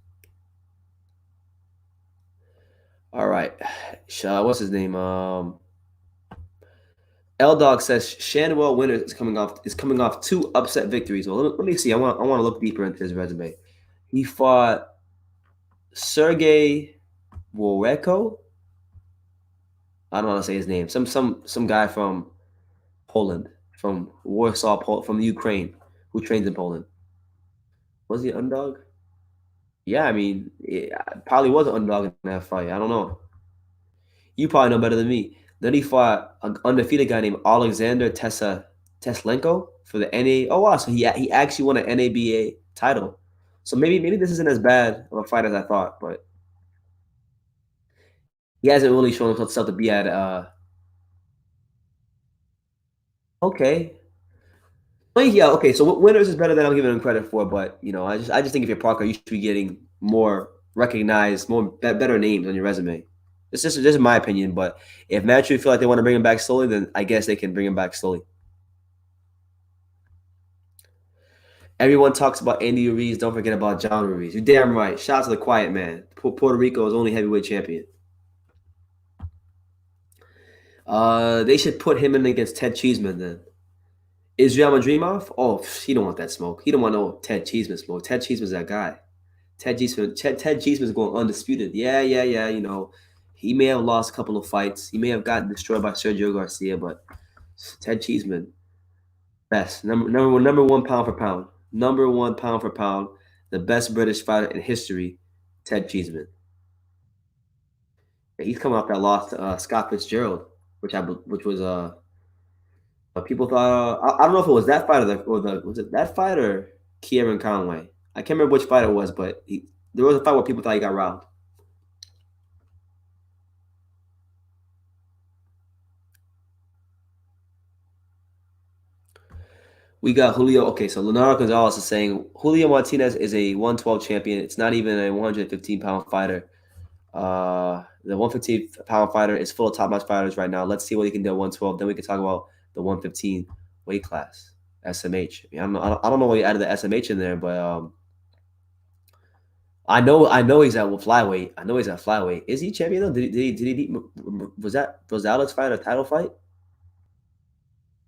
All right, what's his name? L-Dog says Shanuel Winners is coming off 2 upset victories. Well, let me see. I want to look deeper into his resume. He fought Sergey Woreko. I don't know how to say his name. Some guy from Poland, from Warsaw, from Ukraine, who trains in Poland. Was he an underdog? Yeah, I mean, probably was an underdog in that fight. I don't know. You probably know better than me. Then he fought an undefeated guy named Alexander Teslenko for the NA. Oh wow! So he actually won an NABA title. So maybe this isn't as bad of a fight as I thought, but he hasn't really shown himself to be at. Okay. Well, yeah. Okay. So winners is better than I'm giving him credit for, but I just think if you're Parker, you should be getting more recognized, better names on your resume. This is my opinion, but if Matchroom feel like they want to bring him back slowly, then I guess they can bring him back slowly. Everyone talks about Andy Ruiz. Don't forget about John Ruiz. You're damn right. Shout out to the quiet man. Puerto Rico's only heavyweight champion. They should put him in against Ted Cheeseman then. Israel Madrimov? Oh, he don't want that smoke. He don't want no Ted Cheeseman smoke. Ted Cheeseman's that guy. Ted Cheeseman's going undisputed. Yeah, yeah, yeah. He may have lost a couple of fights. He may have gotten destroyed by Sergio Garcia, but Ted Cheeseman, best number one pound for pound, number one pound for pound, the best British fighter in history, Ted Cheeseman. Yeah, he's coming off that loss to Scott Fitzgerald, which was people thought I don't know if it was that fight or the was it that fight or Kieran Conway. I can't remember which fight it was, but there was a fight where people thought he got robbed. We got Julio. Okay, so Leonardo Gonzalez is saying Julio Martinez is a 112 champion. It's not even a 115-pound fighter. The 115-pound fighter is full of top-notch fighters right now. Let's see what he can do at 112. Then we can talk about the 115 weight class, SMH. I don't know why you added the SMH in there, but I know he's at flyweight. I know he's at flyweight. Is he champion though? Did he beat? Was Alex fight a title fight?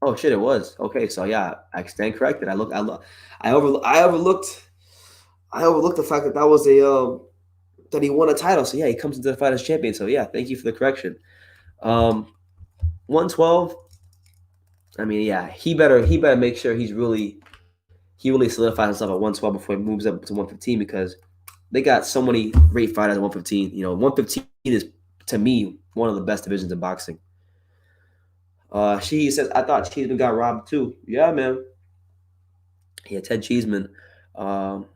Oh shit, it was. Okay, so yeah, I stand corrected. I overlooked the fact that that was a that he won a title. So yeah, he comes into the fight as champion. So yeah, thank you for the correction. 112. I mean, yeah, he better make sure he really solidifies himself at 112 before he moves up to 115 because they got so many great fighters at 115. 115 is to me one of the best divisions in boxing. She says I thought Cheeseman got robbed too. Yeah, man. Yeah, Ted Cheeseman. Um,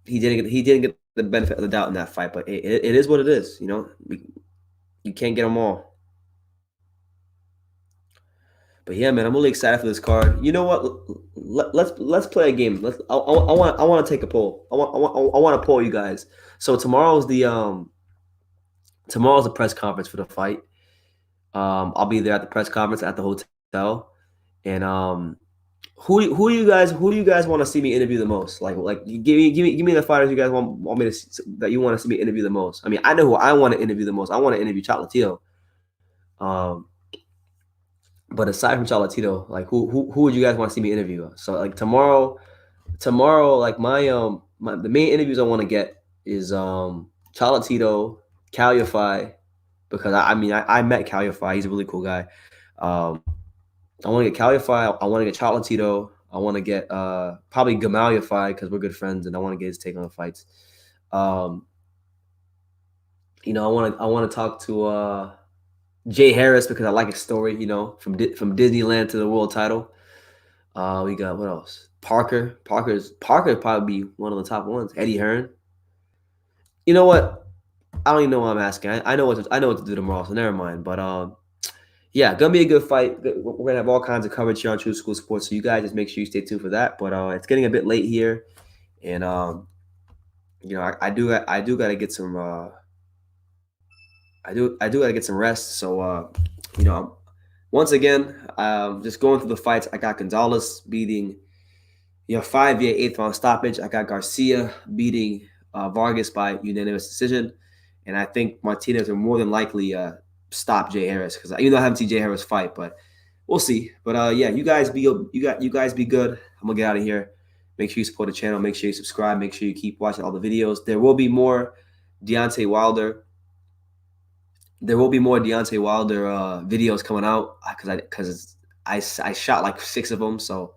he didn't get the benefit of the doubt in that fight, but it is what it is. You can't get them all. But yeah, man, I'm really excited for this card. You know what? Let's play a game. I want to take a poll. I want to poll you guys. So tomorrow's the press conference for the fight. I'll be there at the press conference at the hotel, and who do you guys want to see me interview the most? Like give me the fighters you guys want me to that you want to see me interview the most. I mean, I know who I want to interview the most. I want to interview Chocolatito. Um, but aside from Chocolatito, like who would you guys want to see me interview? So like tomorrow, like my the main interviews I want to get is Chocolatito, Kal Yafai, because I mean I met Kal Yafai. He's a really cool guy. Um, I want to get Kal Yafai. I want to get Chocolatito. I want to get probably Gamal Yafai because we're good friends, and I want to get his take on the fights. Um, I want to talk to Jay Harris because I like his story. From Disneyland to the world title. We got what else? Parker probably be one of the top ones. Eddie Hearn. You know what? I don't even know what I'm asking. I know what to do tomorrow, so never mind. But yeah, gonna be a good fight. We're gonna have all kinds of coverage here on True School Sports, so you guys just make sure you stay tuned for that. But it's getting a bit late here, and I do gotta get some I do gotta get some rest. So once again, just going through the fights. I got Gonzalez beating 5 via eighth round stoppage. I got Garcia beating Vargas by unanimous decision, and I think Martinez will more than likely stop Jay Harris because even though I haven't seen Jay Harris fight, but we'll see. But yeah, you guys be good. I'm gonna get out of here. Make sure you support the channel. Make sure you subscribe. Make sure you keep watching all the videos. There will be more Deontay Wilder. There will be more Deontay Wilder videos coming out because I shot like 6 of them. So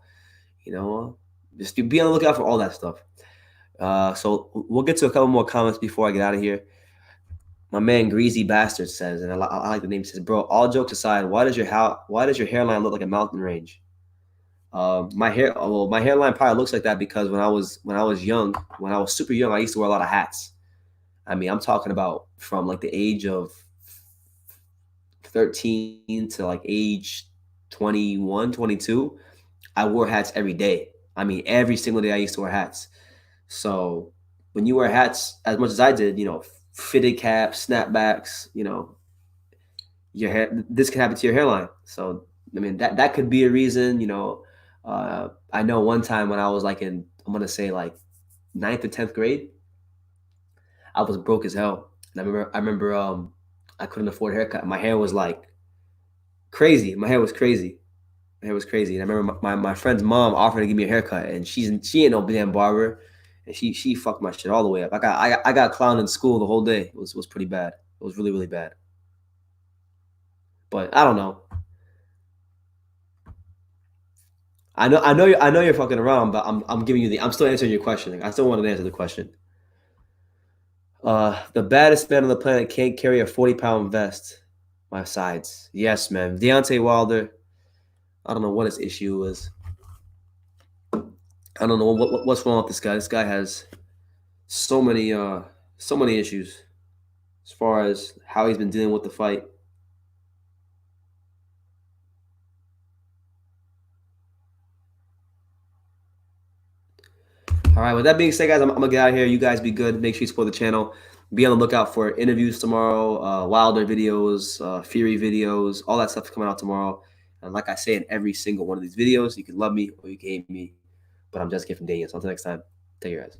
just be on the lookout for all that stuff. So we'll get to a couple more comments before I get out of here. My man Greasy Bastard says, and I like the name. Says, bro, all jokes aside, why does your hairline look like a mountain range? My hairline probably looks like that because when I was young, when I was super young, I used to wear a lot of hats. I mean, I'm talking about from like the age of 13 to like age 21, 22. I wore hats every day. I mean, every single day I used to wear hats. So when you wear hats as much as I did, fitted caps, snapbacks, your hair, this can happen to your hairline. So I mean that could be a reason. I know one time when I was like I'm gonna say like ninth or 10th grade, I was broke as hell. And I remember I couldn't afford a haircut. My hair was like Crazy. My hair was crazy. My hair was crazy. And I remember my friend's mom offered to give me a haircut, and she ain't no damn barber, and she fucked my shit all the way up. I got clowned in school the whole day. It was pretty bad. It was really bad. But I don't know. I know you're fucking around, but I'm giving you I'm still answering your question. I still wanted to answer the question. The baddest man on the planet can't carry a 40-pound vest. My sides. Yes, man. Deontay Wilder. I don't know what his issue is. I don't know what's wrong with this guy. This guy has so many issues as far as how he's been dealing with the fight. All right, with that being said, guys, I'm gonna get out of here. You guys be good. Make sure you support the channel. Be on the lookout for interviews tomorrow, Wilder videos, Fury videos, all that stuff coming out tomorrow. And like I say in every single one of these videos, you can love me or you can hate me, but I'm just Kid from Daniel. So until next time, take care, guys.